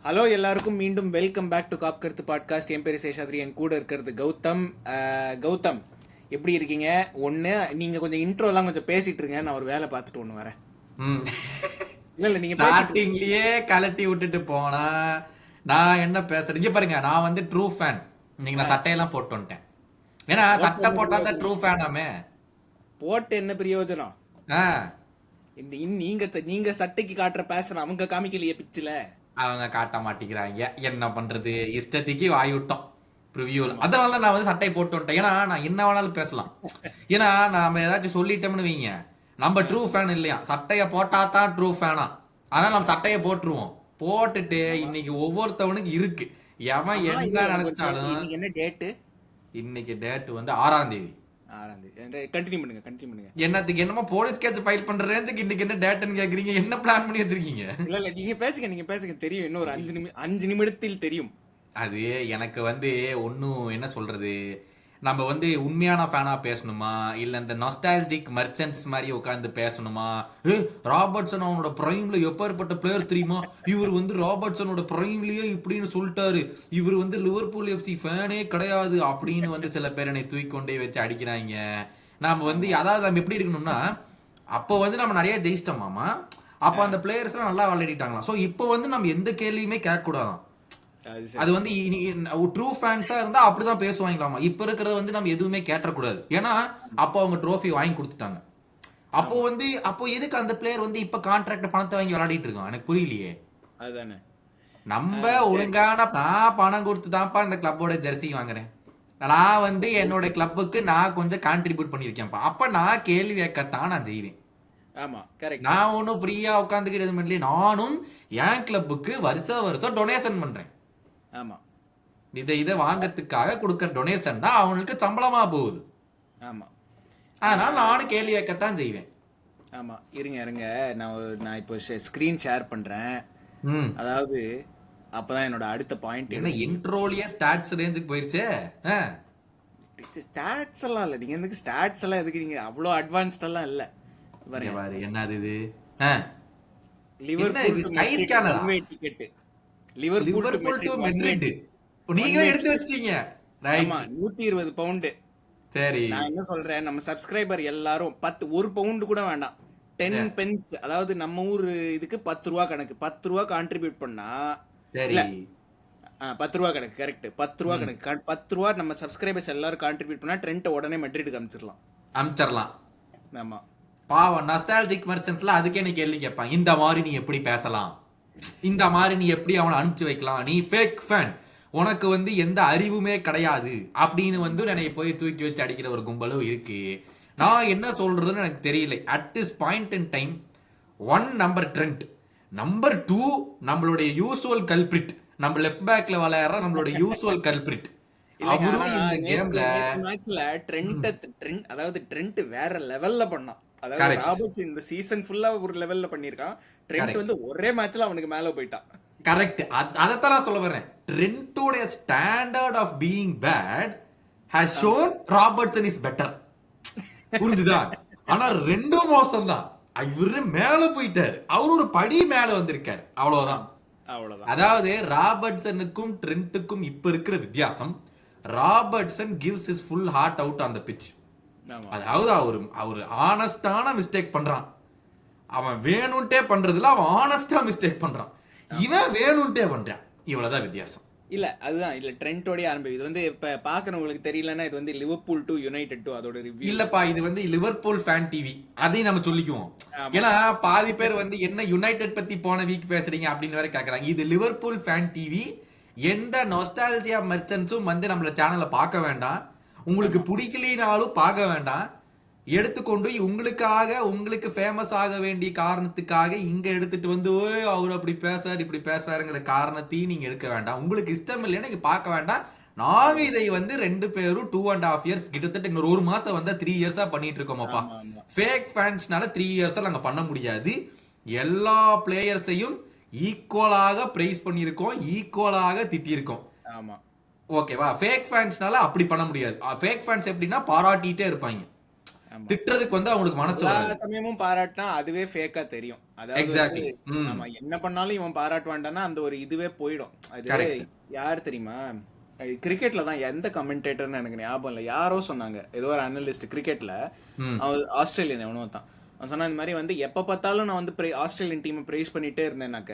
Hello எல்லாருக்கும் மீண்டும் welcome back to காப் கருத்து பாட்காஸ்ட். என் பேர் சேஷாத்ரி, என் கூட இருக்கிறது கௌதம். கௌதம் எப்படி இருக்கீங்க? ஒன்று நீங்கள் கொஞ்சம் இன்ட்ரோலாம் கொஞ்சம் பேசிட்டு இருங்க, நான் ஒரு வேலை பார்த்துட்டு ஒன்று வரேன். இல்ல இல்ல, நீங்க ஸ்டார்டிங்லயே கலட்டி விட்டுட்டு போனா நான் என்ன பேசுறீங்க பாருங்க. நான் வந்து ட்ரூ ஃபேன். நீங்க நான் சட்டையெல்லாம் போட்டு வந்துட்டேன். ஏன்னா சட்டை போட்டா தான் ட்ரூ ஃபேனாமே. போட்டு என்ன பிரயோஜனம்? இந்த நீங்க சட்டைக்கு காட்டுற பேஷன் அவங்க காமிக்கலையே பிச்சில. அவங்க காட்ட மாட்டேங்கிறாங்க, என்ன பண்றது? இஷ்டத்துக்கு வாய் விட்டோம் ப்ரிவியூல. அதனால நான் வந்து சட்டை போட்டு வந்துட்டேன். ஏன்னா நான் என்ன வேணாலும் பேசலாம். ஏன்னா நாம ஏதாச்சும் சொல்லிட்டோம்னு வைங்க, நம்ம ட்ரூ ஃபேன் இல்லையா, சட்டைய போட்டா தான் ட்ரூ ஃபேனா. அதனால நம்ம சட்டைய போட்டுருவோம். போட்டுட்டு இன்னைக்கு ஒவ்வொருத்தவனுக்கு இருக்கு, எவன் என்ன நினைச்சாலும். என்ன டேட்டு? இன்னைக்கு டேட் வந்து 6ஆம் தேதி. கண்டினியூ பண்ணுங்க. என்னத்துக்கு என்னமோ போலீஸ் கேஸ் ஃபைல் பண்ற ரேஞ்சுக்கு இன்னைக்கு என்ன டேட்னு கேக்குறீங்க? என்ன பிளான் பண்ணி வச்சிருக்கீங்க? இல்ல நீங்க பேசுங்க தெரியும். இன்னும் ஒரு 5 நிமிடத்தில் தெரியும். அது எனக்கு வந்து ஒன்னும் என்ன சொல்றது, நம்ம வந்து உண்மையான ஃபேனா பேசணுமா இல்ல இந்த நாஸ்டாலஜிக் மர்ச்சன்ட்ஸ் மாதிரி உட்கார்ந்து பேசணுமா? ராபர்ட்சன் அவனோட பிரைம்ல எப்பேற்பட்ட பிளேயர் தெரியுமா, இவர் வந்து ராபர்ட்சனோட பிரைம்லயே இப்படின்னு சொல்லிட்டாரு, இவர் வந்து லிவர்பூல் எஃப்சி ஃபேனே கிடையாது அப்படின்னு வந்து சில பேர் என்னை தூக்கி கொண்டே வச்சு அடிக்கிறாங்க. நாம வந்து அதாவது நம்ம எப்படி இருக்கணும்னா, அப்போ வந்து நம்ம நிறைய ஜெயிச்சிட்டோமாமா, அப்போ அந்த பிளேயர்ஸ் எல்லாம் நல்லா விளையாடிட்டாங்களாம். ஸோ இப்போ வந்து நம்ம எந்த கேள்வியுமே கேட்க கூடாதான். அது வந்து ட்ரூ ஃபேன்ஸா இருந்தா அப்படிதான் பேசுவாங்களாமா. இப்ப இருக்கிறத வந்து நம்ம எதுவுமே கேட்டக்கூடாது. ஏன்னா அப்போ அவங்க ட்ரோஃபி வாங்கி கொடுத்துட்டாங்க. அப்போ எதுக்கு அந்த பிளேயர் வந்து இப்ப கான்ட்ராக்ட் பணத்தை வாங்கி விளையாடிட்டு இருக்கான்? எனக்கு புரியலையே. அதுதானே நம்ம ஒழுங்கான நான் பணம் கொடுத்து தான்ப்பா இந்த கிளப்போட ஜெர்சி வாங்குறேன். நான் வந்து என்னோட கிளப்புக்கு நான் கொஞ்சம் கான்ட்ரிபியூட் பண்ணிருக்கேன்ப்பா. அப்ப நான் கேள்வி கேட்கத்தான் நான் செய்வேன். ஆமா கரெக்ட். நான் ஒன்னும் ஃப்ரீயா உட்காந்துக்கிட்டு நானும் என் கிளப்புக்கு வருஷம் டொனேஷன் பண்றேன். ஆமா, இதை வாங்கறதுக்காக கொடுக்கற டொனேஷன் தான் அவங்களுக்கு சம்பளமா போகுது. ஆமா, அதனால நானும் கேள்வி கேட்கத்தான் செய்வேன். ஆமா, இருங்க நான் இப்போ ஸ்கிரீன் ஷேர் பண்றேன். அதாவது அப்பதான் என்னோட அடுத்த பாயிண்ட். என்ன இன்ட்ரோலியே ஸ்டாட்ஸ் ரேஞ்சுக்கு போயிருச்சே. ஸ்டாட்ஸ் எல்லாம் இல்ல, நீங்க எதுக்கு ஸ்டாட்ஸ் எல்லாம் எதுக்கு? நீங்க அவ்வளோ அட்வான்ஸ்ட் எல்லாம் இல்ல. பாரு என்னது இது, Liverpool Skyscanner ticket, Liverpool to Madrid நீங்க எடுத்து வச்சிட்டீங்க. Right, 120 pound. சரி, நான் என்ன சொல்றேன், நம்ம சப்ஸ்கிரைபர் எல்லாரும் 1 பவுண்ட் கூட வேண்டாம், 10 பென்ஸ், அதாவது நம்ம ஊர் இதுக்கு 10 ரூபா கணக்கு, 10 ரூபா கான்ட்ரிபியூட் பண்ணா, இல்ல 10 ரூபா கணக்கு, கரெக்ட், 10 ரூபா கணக்கு, 10 ரூபா நம்ம சப்ஸ்கிரைபர்ஸ் எல்லாரும் கான்ட்ரிபியூட் பண்ணா ட்ரெண்ட் உடனே மெட்ரிட்டுக்கு அனுப்பிச்சிடலாம். ஆமா, பாவம் நாஸ்டாலஜிக் மர்ச்சன்ட்ஸ்ல அதுக்கே நீ கேள்வி கேட்பான், இந்த மாதிரி நீ எப்படி பேசலாம், இந்த மாதிரி நீ எப்படி அவனை அனுப்பிச்சு வைக்கலாம், நீ ஃபேக் ஃபேன், உனக்கு வந்து எந்த அறிவுமே கிடையாது அப்படின்னு வந்து என்னை போய் தூக்கி வச்சு அடிக்கிற ஒரு கும்பலும் இருக்கு. நான் என்ன சொல்றதுன்னு எனக்கு தெரியல. At this point in time, 1 number trend, number 2 நம்மளுடைய யூசுவல் கல்பிரிட், நம்ம லெஃப்ட் பேக்ல விளையாடுற நம்மளோட யூசுவல் கல்பிரிட். அவரும் இந்த கேம்ல மேட்ச்ல ட்ரெண்ட், அதாவது ட்ரெண்ட் வேற லெவல்ல பண்ணான். அதாவது ராபர்ட்ஸ் இந்த சீசன் ஃபுல்லா ஒரு லெவல்ல பண்ணிருக்கான். ட்ரெண்ட் வந்து ஒரே மேட்ச்ல அவனுக்கு மேல போயிட்டான். கரெக்ட், அதத்தான் நான் சொல்ல வரேன். ட்ரெண்டோட standard of being bad has shown Robertson is better. புரிஞ்சுதா? ஆனா ரெண்டும் மோசம் தான். இவரு மேல போயிட்டாரு, அவரு ஒரு படி மேல வந்திருக்காரு, அவ்வளவுதான். அதாவது ராபர்ட்சனுக்கும் ட்ரெண்ட்டுக்கும் இப்ப இருக்கிற வித்தியாசம், Robertson gives his full heart out on the pitch. அதாவது அவரு ஆனஸ்டான மிஸ்டேக் பண்றான். அவன் வேணும்ட்டே பண்றதுல அவன் ஆனஸ்டா மிஸ்டேக் பண்றான், இவன் வேணும்ட்டே பண்றான். இவ்வளவுதான் வித்தியாசம். இல்ல அதுதான், இல்ல ட்ரெண்டோட ஆரம்பி. இது வந்து இப்ப பாக்குறவங்களுக்கு தெரியலன்னா, இது வந்து லிவர்பூல் டு யுனைடெட் டு அதோட ரிவ்யூ இல்லப்பா. இது வந்து லிவர்பூல் ஃபேன் டிவி, அதையும் நம்ம சொல்லிக்குவோம். ஏன்னா பாதி பேர் வந்து என்ன யுனைடெட் பத்தி போன வீக் பேசுறீங்க அப்படின்னு வேற கேக்குறாங்க. இது லிவர்பூல் ஃபேன் டிவி. எந்த நொஸ்டால்ஜியா மர்ச்சன்ட்ஸும் வந்து நம்மள சேனல்ல பார்க்க வேண்டாம். உங்களுக்கு பிடிக்கலினாலும் பார்க்க வேண்டாம். எடுத்துக்கொண்டு உங்களுக்காக, உங்களுக்கு ஃபேமஸ் ஆக வேண்டிய காரணத்துக்காக இங்க எடுத்துட்டு வந்து அவர் அப்படி பேசுறாரு இப்படி பேசுறாருங்கிற காரணத்தையும் நீங்க எடுக்க வேண்டாம். உங்களுக்கு இஷ்டம் இல்லைன்னா நீங்க பார்க்க வேண்டாம். நாங்க இதை வந்து 2 பேரும் 2.5 இயர்ஸ், கிட்டத்தட்ட இன்னொரு 1 மாசம் வந்தா 3 இயர்ஸா பண்ணிட்டு இருக்கோம்ப்பா. ஃபேக் ஃபேன்ஸ்னால 3 இயர்ஸா நாங்க பண்ண முடியாது. எல்லா பிளேயர்ஸையும் ஈக்குவலாக பிரைஸ் பண்ணியிருக்கோம், ஈக்குவலாக திட்டியிருக்கோம். ஆமா, ஓகேவா? ஃபேக் ஃபேன்ஸ்னால அப்படி பண்ண முடியாது. ஃபேக் ஃபேன்ஸ் எப்படின்னா பாராட்டிட்டே இருப்பாங்க. திட்டுறதுக்கு வந்து அவங்களுக்கு மனசு எல்லா வராது. சமயமும் பாராட்டினா அதுவே ஃபேக்கா தெரியும். அதாவது வந்து எக்ஸாக்ட்லி. நம்ம என்ன பண்ணாலும் இவன் பாராட்டுவான்டானா அந்த ஒரு இதுவே போயிடும். அது கரெக்ட். யார் தெரியுமா? கிரிக்கெட்ல தான் எந்த கமெண்டேட்டர்னு எனக்கு ஞாபகம் இல்லை, யாரோ சொன்னாங்க, ஏதோ ஒரு அனலிஸ்ட் கிரிக்கெட்ல, அவன் ஆஸ்திரேலியன் எவனோ தான். அவன் சொன்ன இந்த மாதிரி வந்து எப்ப பார்த்தாலும் நான் வந்து ஆஸ்திரேலியன் டீமை பிரைஸ் பண்ணிட்டே இருந்தேனாக்க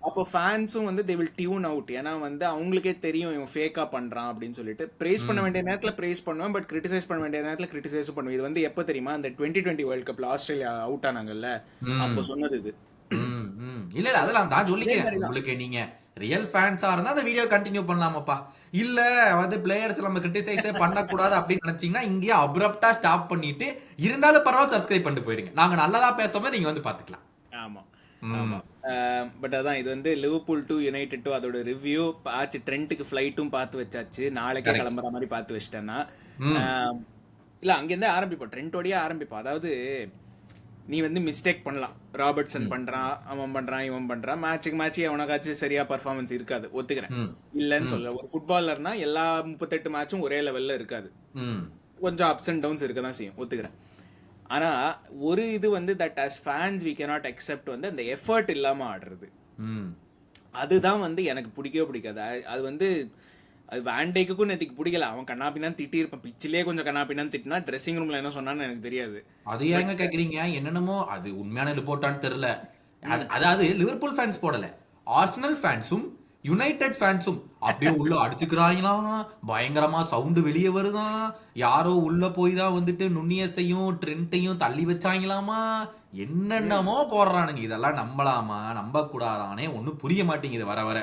அப்போ ஃபேன்ஸும் வந்து தே வில் டியூன் அவுட். ஏன்னா வந்து அவங்களுக்கே தெரியும் இவன் ஃபேக்கா பண்றான் அப்படின்னு சொல்லிட்டு பிரைஸ் பண்ண வேண்டிய நேரத்துல பிரைஸ் பண்ணுவேன், பட் கிரிட்டிசைஸ் பண்ண வேண்டிய நேரத்துல கிரிட்டிசைஸ் பண்ணுவேன். இது வந்து எப்ப தெரியுமா? அந்த 2020 வேர்ல்ட் கப்ல ஆஸ்திரேலியா அவுட் ஆனாங்கல்ல, அப்போ சொன்னது இது. இல்ல இல்ல அதெல்லாம் நான் சொல்லிக்கிறேன். உங்களுக்கு நீங்க ரியல் ஃபேன்ஸா இருந்தா அந்த வீடியோ கண்டினியூ பண்ணலாமப்பா. இல்ல வந்து பிளேயர்ஸ் நம்ம கிரிட்டிசைஸே பண்ணக்கூடாது அப்படின்னு நினைச்சீங்கன்னா இங்கேயே அப்ரப்டா ஸ்டாப் பண்ணிட்டு இருந்தாலும் பரவாயில்ல சப்ஸ்கிரைப் பண்ணிட்டு போயிருங்க. நாங்க நல்லதா பேசாம நீங்க வந்து பாத்துக்கலாம். ஆமா ஆமா. பட் அதான் இது வந்து லிவர்பூல் டு யுனைடெட் டு அதோட ரிவ்யூ ஆச்சு. ட்ரெண்ட்டுக்கு ஃபிளைட்டும் பார்த்து வச்சாச்சு, நாளைக்கே கிளம்புற மாதிரி பார்த்து வச்சிட்டேன்னா இல்ல அங்கேருந்தே ஆரம்பிப்போம், ட்ரெண்டோடய ஆரம்பிப்போம். அதாவது நீ வந்து மிஸ்டேக் பண்ணலாம், ராபர்ட்சன் பண்றான், அவன் பண்றான், இவன் பண்றான், மேட்சுக்கு மேட்ச் அவனக்காச்சும் சரியா பர்ஃபார்மன்ஸ் இருக்காது, ஒத்துக்கிறேன், இல்லன்னு சொல்ல. ஒரு ஃபுட்பாலர்னா எல்லா 38 மேட்சும் ஒரே லெவல்ல இருக்காது, கொஞ்சம் அப்ஸ் அண்ட் டவுன்ஸ் இருக்க தான் செய்யும், ஒத்துக்கிறேன். ஆனா ஒரு இது வந்து that as fans we cannot accept வந்து அந்த எஃபர்ட் இல்லாம ஆடுறது. அதுதான் வந்து எனக்கு பிடிக்கவே பிடிக்காது. அது வந்து அது வேண்டேக்கும் நேற்றுக்கு பிடிக்கல. அவன் கண்ணாப்பினான்னு திட்டி இருப்பான், பிச்சிலே கொஞ்சம் கண்ணாப்பினான்னு திட்டினா ட்ரெஸ்ஸிங் ரூம்ல என்ன சொன்னான்னு எனக்கு தெரியாது. அது ஏங்க கேக்குறீங்க? என்னென்னமோ அது உண்மையான ரிப்போர்ட்டான்னு தெரியல. அதாவது லிவர்பூல் ஃபேன்ஸ் போடல, ஆர்சனல் ஃபேன்ஸும் யுனைடெட் ஃபேன்ஸும் அப்படியே உள்ள அடிச்சுக்கிறாங்களாம், பயங்கரமா சவுண்டு வெளியே வருதான், யாரோ உள்ள போய் தான் வந்துட்டு நுண்ணியஸையும் ட்ரெண்ட்டையும் தள்ளி வச்சாங்களாமா, என்னென்னமோ போடுறானுங்க. இதெல்லாம் நம்பலாமா நம்ப கூடாதானே ஒன்னும் புரிய மாட்டேங்குது வர வர.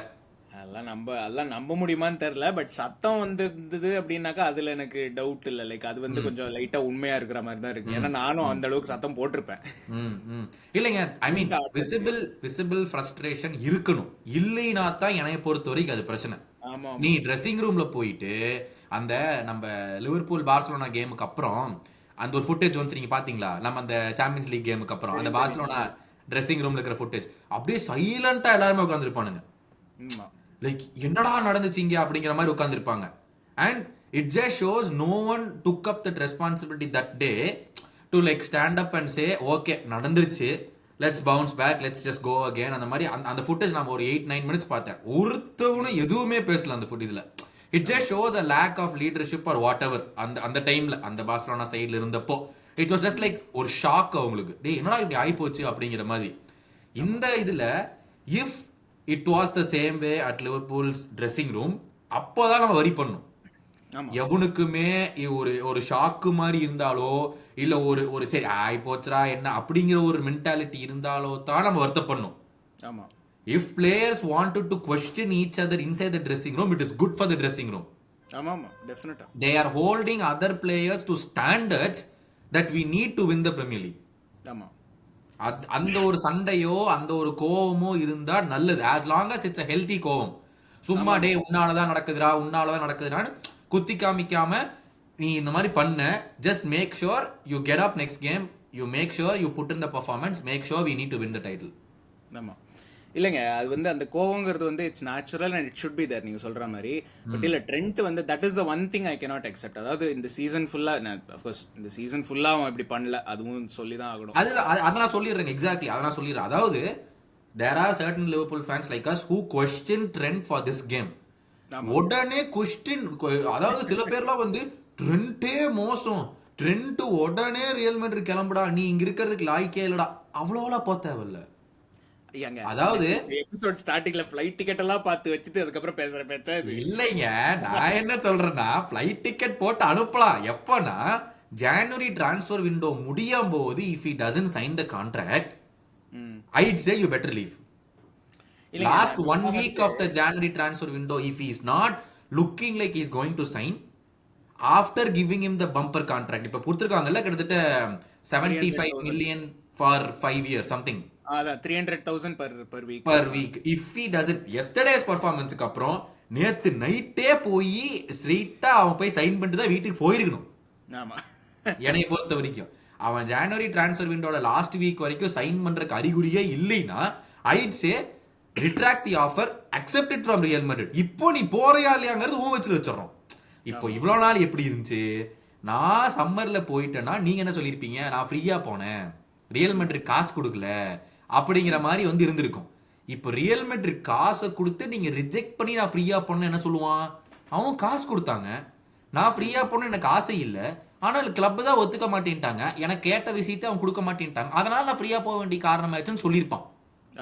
அதெல்லாம் நம்ப முடியுமான்னு தெரியல. பட் சத்தம் வந்திருந்தது அப்படின்னாக்கா அதுல எனக்கு டவுட் இல்ல. லைக் அது வந்து கொஞ்சம் லைட்டா உண்மையா இருக்கிற மாதிரி தான் இருக்கு. ஏன்னா நானும் அந்த அளவுக்கு சத்தம் போட்டிருப்பேன். இல்லைங்க, ஐ மீன் விசிபிள் ஃப்ரஸ்ட்ரேஷன் இருக்கணும். இல்லைனா தான் என்னைய பொறுத்த வரைக்கும் அது பிரச்சனை. நீ ட்ரெஸ்ஸிங் ரூம்ல போயிட்டு அந்த நம்ம லிவர்பூல் பார்சலோனா கேமுக்கு அப்புறம் அந்த ஒரு ஃபுட்டேஜ் வந்து நீங்க பாத்தீங்களா? நம்ம அந்த சாம்பியன்ஸ் லீக் கேமுக்கு அப்புறம் அந்த பார்சலோனா ட்ரெஸ்ஸிங் ரூம்ல இருக்கிற ஃபுட்டேஜ், அப்படியே சைலண்டா எல்லாருமே உட்கார்ந்துருப்பானுங்க. லைக் என்னடா நடந்துச்சு இங்க அப்படிங்கிற மாதிரி உட்கார்ந்துருப்பாங்க. And it just shows no one took up that responsibility that day to like stand up and say okay நடந்துருச்சு, let's bounce back, let's just go again. அந்த மாதிரி அந்த ஃபுட்டேஜ் நான் ஒரு 8-9 மினிட்ஸ் பார்த்தேன். ஒருத்தவனும் எதுவுமே பேசல அந்த ஃபுட். இதுல it just shows a lack of leadership or whatever எவர். அந்த டைம்ல அந்த பார்சலோனா சைடுல இருந்தப்போ இட் வாஸ் ஜஸ்ட் லைக் ஒரு ஷாக் அவங்களுக்கு, டே என்னடா இப்படி ஆயிப்போச்சு அப்படிங்கிற மாதிரி. இந்த இதுல if it was the same way at Liverpool's dressing room, அப்போதான் நம்ம வரி பண்ணும். எவனுக்குமே ஒரு ஷாக்கு மாதிரி இருந்தாலோ இல்ல ஒரு சரி ஆய் போச்சுரா என்ன அப்படிங்கிற ஒரு மென்டாலிட்டி இருந்தாலோ தான் நம்ம வருத்தப்படணும். ஆமா. If players wanted to question each other inside the dressing room, it is good for the dressing room. ஆமா definitely. They are holding other players to standards that we need to win the Premier League. ஆமா. அந்த ஒரு சண்டையோ அந்த ஒரு கோவமோ இருந்தா நல்லது, as long as it's a healthy கோவம். சும்மா டே உன்னாலதான் நடக்குதுடான்னு குத்தி காமிக்காம நீ இந்த மாதிரி பண்ண, just make sure you get up next game, you make sure you put in the performance, make sure we need to win the title. ஆமா. இல்லைங்க, அது வந்து அந்த கோவங்கிறது வந்து it's natural and it should be there, நீங்க சொல்ற மாதிரி. பட் இல்ல ட்ரெண்ட் வந்து that is the one thing I cannot accept. அதாவது இந்த சீசன் ஃபுல்லா, அஃப்கோர்ஸ் இந்த சீசன் ஃபுல்லா அவன் இப்படி பண்ணல, அதுவும் சொல்லிதான் ஆகணும். அதை நான் சொல்லிடுறேன். எக்ஸாக்ட்லி அதை நான் சொல்லிடுறேன். அதாவது there are certain Liverpool fans like us who question Trent for this game. உடனே கொஸ்டின், அதாவது சில பேர்லாம் வந்து ட்ரெண்டே மோசம், ட்ரெண்ட் உடனே ரியல் மேட்ரிட் கிளம்புடா, நீ இங்க இருக்கிறதுக்கு லாய்க்கே இல்லடா, அவ்வளோலாம் போக தேவையில்ல. அதாவது எபிசோட் ஸ்டார்டிங்ல ஃளைட் டிக்கெட் எல்லாம் பார்த்து வச்சுட்டு அதுக்கப்புறம் பேசுற பேச்சா இது இல்லைங்க. நான் என்ன சொல்றேன்னா ஃளைட் டிக்கெட் போட்டு அனுப்பலாம். எப்பனா ஜனவரி டிரான்ஸ்ஃபர் விண்டோ முடியும் போது if he doesn't sign the contract, I'd say you better leave. Last 1 week of the January transfer window, if he is not looking like he is going to sign, after giving him the bumper contract, இப்ப கொடுத்திருக்காங்கல்ல கிட்டத்தட்ட 75 million for 5 years something, 300,000 per week. If he doesn't, yesterday's performance க்கு அப்புறம் நேத்து நைட்டே போய் ஸ்ட்ரெயிட்டா அவன் போய் சைன் பண்ணிட்டு தான் வீட்டுக்கு போயிருக்கணும். ஆமா, என்னை பொறுத்த வரைக்கும் அவன் ஜனவரி டிரான்ஸ்ஃபர் விண்டோட லாஸ்ட் வீக் வரைக்கும் சைன் பண்றதுக்கு அறிகுறியே இல்லைன்னா I'd say retract the offer, accept it from Real Madrid. இப்போ நீ போறியா இல்லையாங்கிறது ஊ வச்சுட்டு வச்சிடறோம். இப்போ இவ்வளவு நாள் எப்படி இருந்துச்சு, நான் சம்மர்ல போயிட்டேன்னா நீங்க என்ன சொல்லியிருப்பீங்க, நான் ஃப்ரீயா போனேன், ரியல் மெட்ரிட் காசு கொடுக்கல அப்படிங்கிற மாதிரி வந்து இருந்திருக்கும். இப்போ ரியல் மெட்ரிட் காசை கொடுத்து நீங்க ரிஜெக்ட் பண்ணி நான் ஃப்ரீயா போனேன் என்ன சொல்லுவான், அவன் காசு கொடுத்தாங்க, நான் ஃப்ரீயா போன எனக்கு ஆசை இல்லை, ஆனால் கிளப் தான் ஒத்துக்க மாட்டேன்ட்டாங்க, எனக்கு கேட்ட விஷயத்தை அவன் கொடுக்க மாட்டேன்ட்டாங்க, அதனால நான் ஃப்ரீயா போக வேண்டிய காரணம் ஆச்சுன்னு சொல்லியிருப்பான்.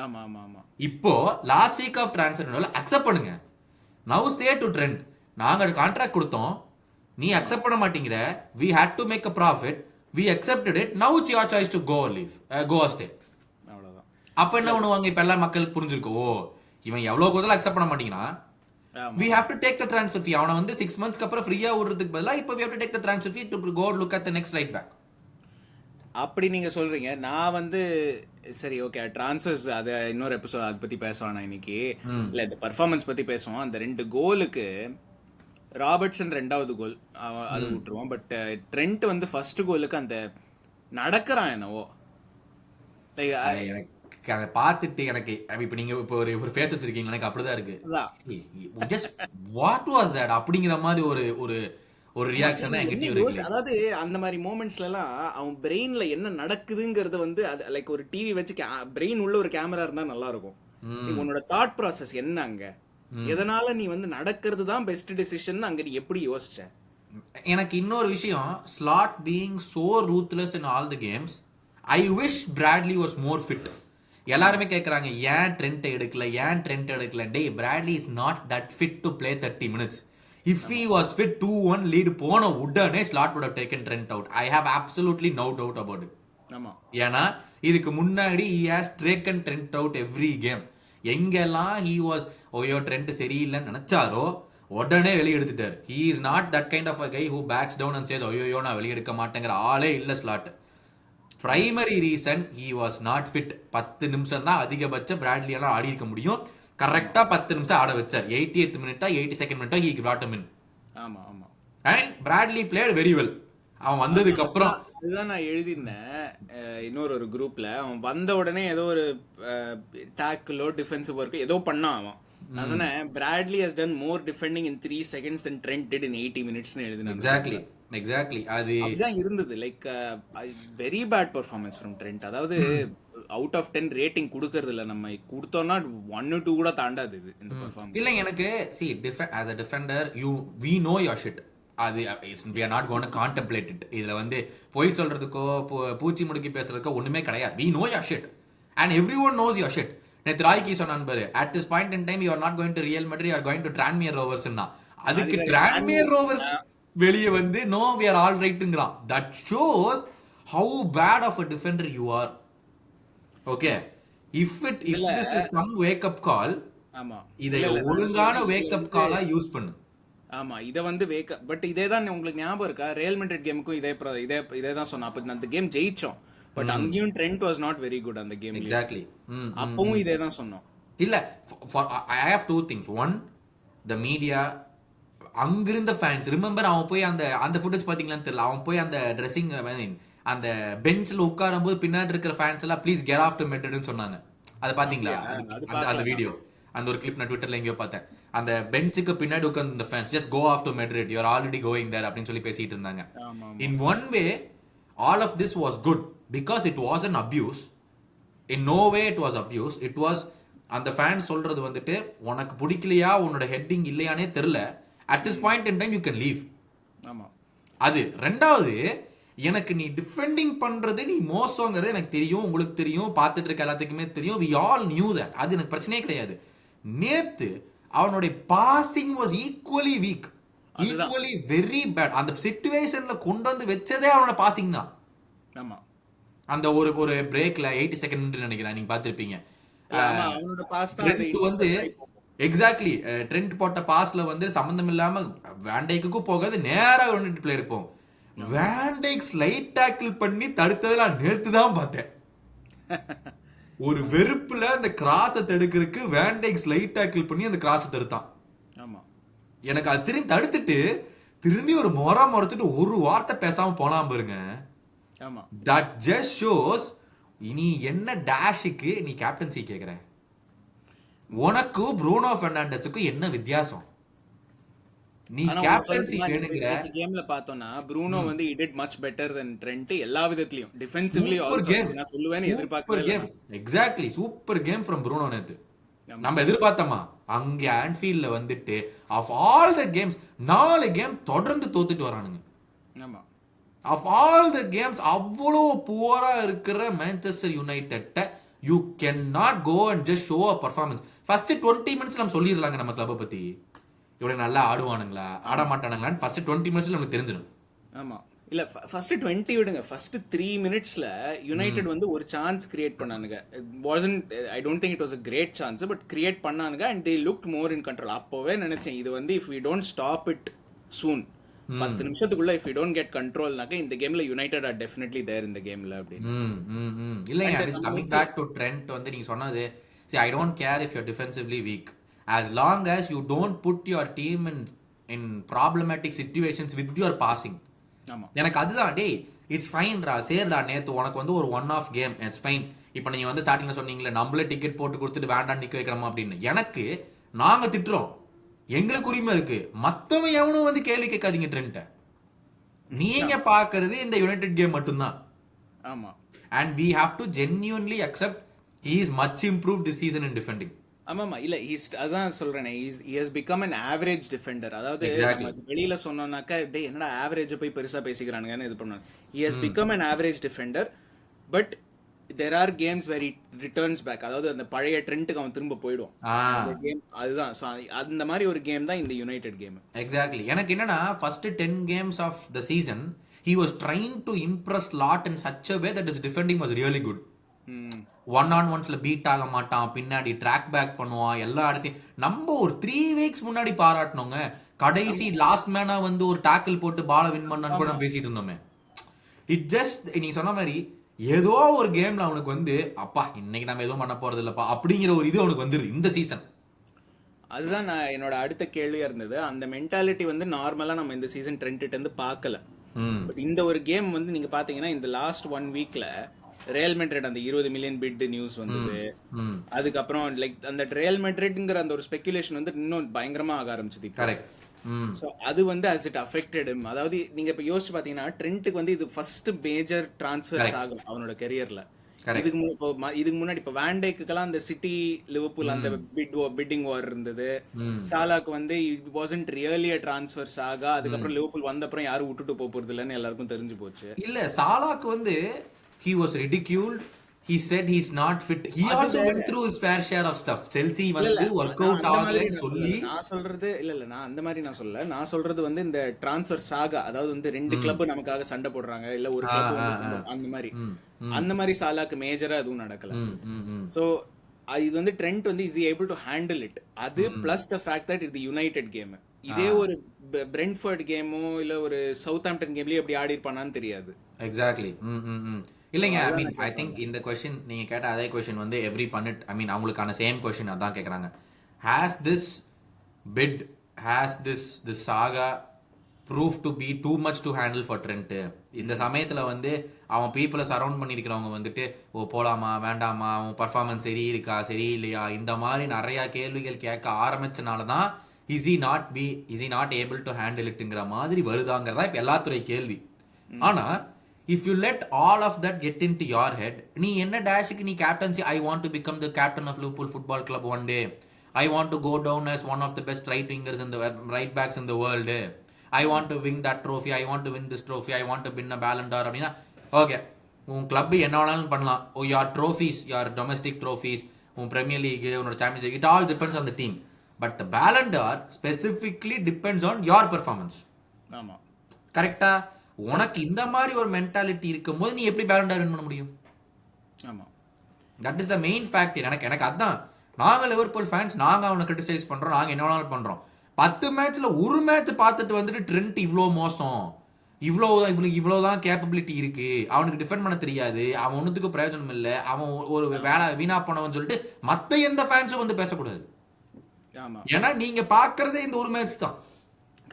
ஆமா ஆமா ஆமா. இப்போ last week of transfer accept பண்ணுங்க. நவ் சே டு ட்ரெண்ட், நாங்க கான்ட்ராக்ட் கொடுத்தோம், நீ அக்செப்ட் பண்ண மாட்டேங்கிற, we had to make a profit, we accepted it, now it's your choice to go or leave, go or stay. அவ்வளவுதான். அப்ப என்ன பண்ணுவாங்க, இப்ப எல்லா மக்களுக்கு புரிஞ்சிருக்கு, ஓ இவன் எவ்வளவு கூட அக்செப்ட் பண்ண மாட்டேங்கிறான், we have to take the transfer fee. அவனை வந்து 6 monthsக்கு அப்புறம் ஃப்ரீயா விடுறதுக்கு பதிலா இப்போ we have to take the transfer fee to go look at the next right back. அப்படி நீங்க சொல்றீங்க. நான் வந்து சரி ஓகே ட்ரான்ஸ்ஃபர்ஸ் அதை இன்னொரு எபிசோட் அதை பத்தி பேசுவானா இன்னைக்கு, இல்ல இந்த பர்ஃபார்மன்ஸ் பத்தி பேசுவோம். அந்த 2 கோலுக்கு ராபர்ட்சன் 2வது கோல் அது விட்டுருவோம். பட் ட்ரெண்ட் வந்து ஃபர்ஸ்ட் கோலுக்கு அந்த நடக்கிறான் என்னவோ, எனக்கு அதை பார்த்துட்டு எனக்கு இப்ப நீங்க இப்போ ஒரு ஃபேஸ் வச்சிருக்கீங்க, எனக்கு அப்படிதான் இருக்கு. ஜஸ்ட் வாட் வாஸ் தட் அப்படிங்கிற மாதிரி ஒரு ஒரு ஒரு ரியாக்ஷன் தான் என்கிட்ட இருக்கு. அதாவது அந்த மாதிரி மொமெண்ட்ஸ்ல எல்லாம் அவன் பிரெயின்ல என்ன நடக்குதுங்கிறது வந்து லைக் ஒரு டிவி வச்சு பிரெயின் உள்ள ஒரு கேமரா இருந்தா நல்லா இருக்கும். உன்னோட தாட் ப்ராசஸ் என்ன அங்க, எதனால நீ வந்து நடக்கிறது தான் பெஸ்ட் டெசிஷன் அங்க நீ எப்படி யோசிச்ச? எனக்கு இன்னொரு விஷயம், slot being so ruthless in all the games, I wish Bradley was more fit. எல்லாருமே கேட்குறாங்க ஏன் ட்ரெண்ட் எடுக்கல, டேய் Bradley is not that fit to play 30 minutes. If he was fit 2-1 lead போன உடனே slot would have taken Trent out. I have absolutely no doubt about it. ஆமா, ஏன்னா இதுக்கு முன்னாடி he has taken Trent out every game. எங்கெல்லாம் he was OYO trend சரியில்லைன்னு நினைச்சாரோ உடனே வெளியே எடுத்துட்டாரு. He is not that kind of a guy who backs down and says OYO நான் வெளியே எடுக்க மாட்டேங்கிற ஆளே இல்ல slot. Primary reason he was not fit. 10 நிமிஷம் தான் அதிகபட்ச பிராட்லியெல்லாம் ஆடி இருக்க முடியும். கரெக்டா 10 நிமிஷம் ஆட வச்சார். 88th minute 82nd minute he brought him in. ஆமா ஆமா. And Bradley played very well. அவன் வந்ததுக்கு அப்புறம் அதுதான் நான் எழுதினேன் இன்னொரு குரூப்ல. அவன் வந்த உடனே ஏதோ ஒரு டாக்கிளோ டிஃபென்சிவ் ஒர்க் ஏதோ பண்ணான் அவன். நான் சொன்னேன் Bradley has done more defending in 3 seconds than Trent did in 80 minutes னு எழுதினேன். எக்ஸாக்ட்லி அதுதான் இருந்தது. Like very bad performance from Trent. அதாவது அவுட் ஆஃப் 10 ரேட்டிங் கொடுக்கறது இல்ல, நம்ம கொடுத்தோம்னா 1 2 கூட தாண்டாது இது இந்த பெர்ஃபார்மன்ஸ். இல்ல எனக்கு see as a defender we know your shit. அது we are not going to contemplate it. இதுல வந்து பொய் சொல்றதுக்கோ பூச்சி முடுக்கி பேசுறதுக்கோ ஒண்ணுமே கிடையாது. we know your shit and everyone knows your shit. நேத்து ராய்கி சொன்னான் பாரு, at this point in time you are not going to Real Madrid, you are going to Tranmere Rovers ன்னா, அதுக்கு Tranmere Rovers வெளியே வந்து no we are all rightங்கறான். that shows how bad of a defender you are. okay, if this is some wake up call, ஆமா இதை ஒழுங்கான wake up call-ஆ use பண்ணு. ஆமா, இத வந்து வேக் அப். பட் இதே தான் உங்களுக்கு ஞாபகம் இருக்கா, ரியல் மெட்ரிட் கேமுக்கும் இதே தான் சொன்னா. அப்ப அந்த கேம் ஜெயிச்சோம், பட் அங்கேயும் trend was not very good அந்த கேம். எக்ஸாக்ட்லி. அப்பவும் இதே தான் சொன்னோம். இல்ல I have two things. one, the media, அங்கிருந்த ஃபேன்ஸ். ரிமெம்பர் அவன் போய் அந்த ஃபுட்டேஜ் பாத்தீங்களான்னு தெரியல, அவன் போய் அந்த ட்ரெஸ்ஸிங் அந்த பெஞ்ச்ல உட்காரும் போது பின்னாடி இருக்கிற ஃபேன்ஸ் எல்லாம் ப்ளீஸ் கெட் ஆஃப் டு மெட்ரிட்னு சொன்னாங்க. அதை பாத்தீங்களா அந்த வீடியோ? அந்த ஒரு கிளிப் நான் ட்விட்டர்ல எங்கேயோ பார்த்தேன். அந்த பெஞ்சுக்கு பின்னாடி உட்கார்ந்து இந்த fans just go off to Madrid, you are already going there அப்படின்னு சொல்லி பேசிட்டு இருந்தாங்க. In one way all of this was good because it was an abuse. In no way it was abuse. It was அந்த fans சொல்றது வந்துட்டு உனக்கு பிடிக்கலையா, உன்னோட ஹெட்டிங் இல்லையானே தெரியல, at this point in time you can leave. ஆமா. அது ரெண்டாவது, எனக்கு நீ டிஃபெண்டிங் பண்றது நீ மோசங்கிறது எனக்கு தெரியும், உங்களுக்கு தெரியும், பார்த்துட்டு இருக்க எல்லாத்துக்குமே தெரியும். we all knew that. அது எனக்கு பிரச்சனையே கிடையாது. நேத்து அவனுடைய passing was equally weak, equally very bad. அந்த சிச்சுவேஷன்ல கொண்டு வந்து வெச்சதே அவனோட பாசிங் தான். ஆமா, அந்த ஒரு பிரேக்ல 82nd மினிட் நினைக்கிறேன், நீங்க பார்த்திருப்பீங்க. அவனோட பாஸ் தான் வந்து எக்ஸாக்ட்லி ட்ரெண்ட் போட்ட பாஸ்ல வந்து சம்பந்தம் இல்லாம வேண்டைக்கு போகாது, நேரா ஒன்னிட்டு பிளேயர் இருப்போம். வேண்டைக் ஸ்லைட் டாக்கிள் பண்ணி தடுத்ததை நான் நேத்து தான் பார்த்தேன். ஒரு வெறுப்புல அந்த கிராஸை தடுக்கிறதுக்கு வேண்டைக் ஸ்லைட் டாக்கிள் பண்ணி அந்த கிராஸை தடுத்தான். ஆமா, எனக்கு அது திரும்பி தடுத்துட்டு திரும்பி ஒரு முறைச்சிட்டு ஒரு வார்த்தை பேசாம போலாம் பாருங்க. ஆமா, that just shows இனி என்ன டேஷுக்கு நீ கேப்டன்சி கேக்குற, உனக்கு ப்ரூனோ பெர்னாண்டஸுக்கு என்ன வித்தியாசம்? நீ ஆனா ஒண்ணு கேப்டன்சி சொல்லட்டுமா, வேணுங்கிற நேத்து கேம்ல பார்த்தோம்னா ப்ரூனோ வந்து he did much better than Trent எல்லா விதத்திலயும். டிஃபென்சிவ்லி சூப்பர் ஆல்சோ கேம், இது நான் சொல்லுவேன்னு சூப்பர் எதிர்பார்க்கவே இல்ல கேம், நான். Exactly super game from Bruno நேத்து. ஆமா. நம்ம எதிர்பார்த்தோமா அங்க ஆன்ஃபீல்ட்ல வந்துட்டு of all the games 4 game தொடர்ந்து தோத்துட்டு வரானுங்க. ஆமா. ஆஃப் ஆல் த கேம்ஸ் அவ்வளோ புவரா இருக்கிற Manchester United you can not go and just show a performance. First 20 minutes நம்ம சொல்லிடலாங்க நம்ம கிளப்பை பத்தி இவனுக்கு நல்லா ஆடுவானுங்களா ஆட மாட்டானுங்களான்னு ஃபர்ஸ்ட் 20 மினிட்ஸ்ல நமக்கு தெரிஞ்சிடும். ஆமா. இல்ல ஃபர்ஸ்ட் 20 விடுங்க. ஃபர்ஸ்ட் 3 மினிட்ஸ்ல யுனைடெட் வந்து ஒரு சான்ஸ் கிரியேட் பண்ணானுங்க. Wasn't I don't think it was a great chance but create பண்ணானுங்க and they looked more in control. அப்போவே நினைச்சேன் இது வந்து if we don't stop it soon 10 நிமிஷத்துக்குள்ள if we don't get controlனாக்க இந்த கேம்ல யுனைடெட் ஆர் டெஃபினெட்லி தேர் இந்த கேம்ல அப்படின்னு. இல்லைங்க And இட்ஸ் நம்ம கமிங் வந்து பேக் டு ட்ரெண்ட் வந்து நீங்க சொன்னது see I don't care if you're defensively weak as long as you don't put your team in problematic situations with your passing. ஆமா. எனக்கு அதுதான் டேய் இட்ஸ் ஃபைன்ரா சேர்டா நேத்து உனக்கு வந்து ஒரு one off game it's fine. இப்போ நீங்க வந்து ஸ்டார்டிங்ல சொன்னீங்களே நம்மளே டிக்கெட் போட்டு கொடுத்துட்டு வேண்டாம் நிக்க வைக்கிறோமா அப்படின்னு. எனக்கு நாங்க திட்டுறோம், எங்களுக்கு உரிமை இருக்கு, மத்தவன் எவனும் வந்து கேள்வி கேட்காதீங்க ட்ரெண்ட்ட. நீங்க பாக்குறது இந்த யுனைடெட் கேம் மட்டும்தான். ஆமா. And we have to genuinely accept he is much improved this season in defending. ஆமாமா. இல்ல அதான் சொல்றேனே he has become an average defender. அதாவது Exactly. நம்ம வெளியில சொன்னோம்னாக்கா டேய் என்னடா ஆவரேஜ் போய் பெருசா பேசிக்கிறானுங்கன்னு இது பண்ணுவாங்க. he has become an average defender but there are games where he returns back. அதாவது அந்த பழைய ட்ரெண்ட்க்கு அவன் திரும்ப போய்டுவான். அந்த கேம் அதுதான். சோ அந்த மாதிரி ஒரு கேம் தான் இந்த யுனைடெட் கேம். Exactly. எனக்கு என்னன்னா first 10 games of the season he was trying to impress lot in such a way that his defending was really good. One on ஒன்ஸ்ல பீட் ஆக மாட்டான், பின்னாடி ட்ராக் பேக் பண்ணுவான், எல்லா இடத்தையும் நம்ம ஒரு 3 வீக்ஸ் முன்னாடி பாராட்டணுங்க. கடைசி லாஸ்ட் மேனா வந்து ஒரு டாக்கிள் போட்டு பால வின் பண்ணான்னு கூட பேசிட்டு இருந்தோமே. இட் ஜஸ்ட் நீங்க சொன்ன மாதிரி ஏதோ ஒரு கேம்ல அவனுக்கு வந்து அப்பா இன்னைக்கு நம்ம எதுவும் பண்ண போறது இல்லப்பா அப்படிங்கிற ஒரு இது அவனுக்கு வந்துருது இந்த சீசன். அதுதான் நான் என்னோட அடுத்த கேள்வியா இருந்தது. அந்த மென்டாலிட்டி வந்து நார்மலா நம்ம இந்த சீசன் ட்ரெண்ட்ல இருந்து பார்க்கல. பட் இந்த ஒரு கேம் வந்து நீங்க பாத்தீங்கன்னா இந்த லாஸ்ட் 1 வீக்ல ரியல் மெட்ரிட் அந்த 20 மில்லியன் பிட் நியூஸ் வந்தது. அதுக்கப்புறம் லைக் அந்த ரியல் மெட்ரிட்ங்கிற அந்த ஒரு ஸ்பெகுலேஷன் வந்து இன்னும் பயங்கரமா ஆக ஆரம்பிச்சது. கரெக்ட். சோ அது வந்து as it affected him. அதாவது நீங்க இப்ப யோசிச்சு பாத்தீங்கன்னா ட்ரெண்ட்க்கு வந்து இது ஃபர்ஸ்ட் மேஜர் டிரான்ஸ்ஃபர்ஸ் ஆகும் அவனோட கெரியர்ல. இதுக்கு முன்னாடி இப்ப வேண்டேக்குலாம் அந்த சிட்டி லிவர்பூல் அந்த பிட்டிங் வார் இருந்தது. சாலாக்கு வந்து it wasn't really a transfer saga. அதுக்கப்புறம் லிவர்பூல் வந்த அப்புறம் யாரும் விட்டுட்டு போறது இல்லன்னு எல்லாருக்கும் தெரிஞ்சு போச்சு. இல்ல சாலாக்கு வந்து he was ridiculed. He said he's not fit. He also went through his fair share of stuff. Chelsea வந்து work out ஆகலன்னு சொல்லி நான் சொல்றது இல்ல நான் அந்த மாதிரி நான் சொல்ல. நான் சொல்றது வந்து இந்த டிரான்ஸ்ஃபர் சாகா, அதாவது வந்து 2 கிளப் நமக்காக சண்டை போடுறாங்க இல்ல ஒரு கிளப் அந்த மாதிரி சாலாக்கு மேஜரா எதுவும் நடக்கல. சோ இது வந்து ட்ரெண்ட் வந்து is able to handle it. அது பிளஸ் த ஃபேக்ட் தட் இது யுனைடெட் கேம். இதே ஒரு பிரெண்ட்ஃபோர்ட் கேமோ இல்ல ஒரு சவுத்ஆம்ப்டன் கேம்லயே எப்படி ஆடி இருப்பானான்னு தெரியாது. எக்ஸாக்ட்லி. இல்லைங்க ஐ மீன் ஐ திங்க் இந்த கொஸ்டின் நீங்க கேட்ட அதே கொஸ்டின் வந்து எவ்ரி பன்னெட் ஐ மீன் அவங்களுக்கான சேம் கொஸ்டின் அதான் கேட்குறாங்க. Has this saga prove to be too much to handle for Trent? இந்த சமயத்துல வந்து அவன் பீப்புளை சரௌண்ட் பண்ணியிருக்கிறவங்க வந்துட்டு ஓ போலாமா வேண்டாமா, அவன் பர்ஃபார்மன்ஸ் சரி இருக்கா சரி இல்லையா இந்த மாதிரி நிறைய கேள்விகள் கேட்க ஆரம்பிச்சனால தான் is he not able to handle itங்கிற மாதிரி வருதாங்கிறதா இப்ப எல்லாத்துடைய கேள்வி. ஆனா if you let all of that get into your head, நீ என்ன டேஷுக்கு நீ captaincy I want to become the captain of Liverpool Football Club one day, I want to go down as one of the best right wingers in the right backs in the world, I want to win that trophy, I want to win this trophy, I want to win a Ballon d'Or அப்படின்னா okay உன் club என்ன வேணாலும் பண்ணலாம். your trophies, your domestic trophies, உன் Premier League உன்னோட Champions League, it all depends on the team, but the Ballon d'Or specifically depends on your performance. ஆமா கரெக்டா? உனக்கு இந்த மாதிரி ஒரு மென்டாலிட்டி இருக்கும்போது நீ எப்படி பேலன் டோர் வின் பண்ண முடியும்? ஆமா that is the main factor. எனக்கு அதான் நாங்க லிவர்பூல் ஃபேன்ஸ், நாங்க அவனை கிரிட்டிசைஸ் பண்றோம், நாங்க என்ன வேணாலும் பண்றோம். 10 மேட்ச்ல ஒரு மேட்ச் பார்த்துட்டு வந்துட்டு ட்ரெண்ட் இவ்வளோ மோசம், இவனுக்கு இவ்வளவுதான் கேப்பபிலிட்டி இருக்கு, அவனுக்கு டிஃபெண்ட் பண்ண தெரியாது, அவன் ஒன்னுத்துக்கு பிரயோஜனம் இல்லை, அவன் ஒரு வேலை வீணா போனவன் சொல்லிட்டு மத்த எந்த ஃபேன்ஸும் வந்து பேசக்கூடாது. ஏன்னா நீங்க பாக்குறதே இந்த ஒரு மேட்ச் தான்.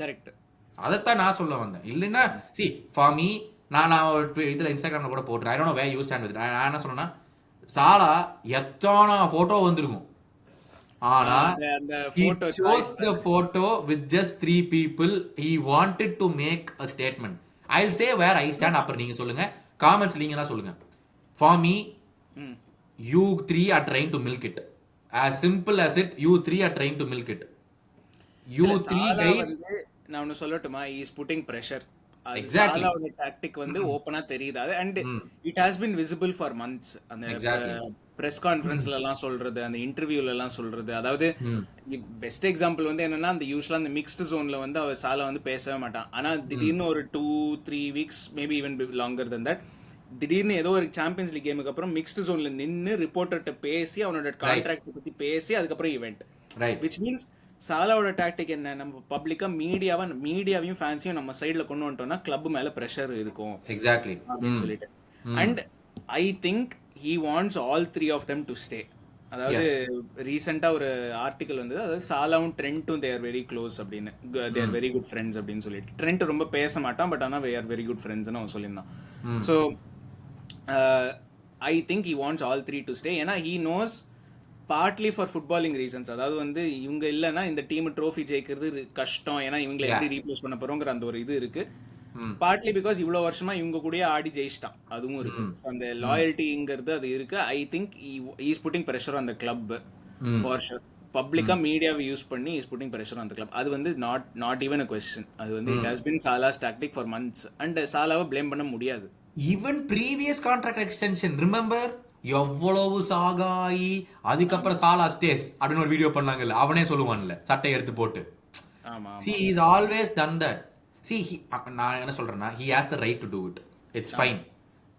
கரெக்ட். அதைத்தான் நான் சொல்ல வந்தேன். இல்லைன்னா சி ஃபார் மீ நான் இதுல இன்ஸ்டாகிராம்ல கூட போட்டுறேன். I don't know where you stand with. நான் என்ன சொன்னேன்னா சாலா எத்தனை போட்டோ வந்திருக்கும், ஆனா அந்த he photo chose the photo with just 3 people. He wanted to make a statement. I'll say where I stand. அப்புறம் நீங்க சொல்லுங்க, comments நீங்க தான் சொல்லுங்க. For me, you three are trying to milk it. As simple as it, you three are trying to milk it. You three Shelah guys. வந்து நான் ஒன்னு சொல்லட்டுமா, இஸ் புட்டிங் பிரஷர். Exactly. சாலாவோட டாக்டிக் வந்து ஓப்பனா தெரியுது அது. And it has been visible for months. அந்த Exactly. பிரஸ் கான்ஃபரன்ஸ்ல எல்லாம் சொல்றது, அந்த இன்டர்வியூல எல்லாம் சொல்றது. அதாவது பெஸ்ட் எக்ஸாம்பிள் வந்து என்னன்னா, அந்த யூஸ்வலா அந்த மிக்ஸ்டு ஜோன்ல வந்து அவர் சாலா வந்து பேசவே மாட்டான். ஆனா திடீர்னு ஒரு 2-3 weeks, maybe even longer than that, திடீர்னு ஏதோ ஒரு சாம்பியன்ஸ் லீக் கேமுக்கு அப்புறம் மிக்ஸ்டு ஜோன்ல நின்னு ரிப்போர்ட்டர்கிட்ட பேசி அவனோட கான்ட்ராக்ட் பத்தி பேசி அதுக்கப்புறம் ஈவெண்ட். Right. விச் மீன்ஸ் சாலாவோட டாக்டிக் என்ன, நம்ம பப்ளிக்கா மீடியாவையும் ஃபேன்ஸையும் நம்ம சைடுல கொண்டு வந்துட்டோம்னா கிளப் மேல பிரஷர் இருக்கும் Exactly. அப்படின்னு சொல்லிட்டு. And I think he wants all three of them to stay. அதாவது ரீசெண்டா ஒரு ஆர்டிகல் வந்தது, அதாவது சாலாவும் ட்ரெண்ட்டும் தே ஆர் வெரி க்ளோஸ் அப்படின்னு, they are very good friends அப்படின்னு சொல்லிட்டு. ட்ரெண்ட் ரொம்ப பேச மாட்டான், பட் ஆனால் வே ஆர் வெரி குட் ஃப்ரெண்ட்ஸ்னு அவன் சொல்லியிருந்தான். So I think he wants all three to stay. ஏன்னா he knows partly for footballing reasons. அதாவது வந்து இவங்க இல்லைன்னா இந்த டீம் ட்ரோஃபி ஜெயிக்கிறது கஷ்டம், ஏன்னா இவங்களை எப்படி ரீப்ளேஸ் பண்ண போறோங்கிற அந்த ஒரு இது இருக்கு. பார்ட்லி பிகாஸ் இவ்வளவு வருஷமா இவங்க கூட ஆடி ஜெயிச்சிட்டான், அதுவும் இருக்கு. அந்த லாயல்ட்டிங்கிறது அது இருக்கு. I think is putting pressure on the club for sure. பப்ளிக்கா மீடியாவை யூஸ் பண்ணி is putting pressure on the club. அது வந்து நாட் ஈவன் அ கொஸ்டின். அது வந்து it has been Salah's tactic for months. And சாலாவை பிளேம் பண்ண முடியாது. Even previous contract extension remember, எவ்வளவு சாகாயி அதுக்கப்புறம் சாலா ஸ்டேஸ் அப்படின்னு ஒரு வீடியோ பண்ணாங்கல்ல, அவனே சொல்லுவான்ல சட்டை எடுத்து போட்டு. See, he is always done that. See, நான் என்ன சொல்றேன்னா, he has the right to do it. It's fine.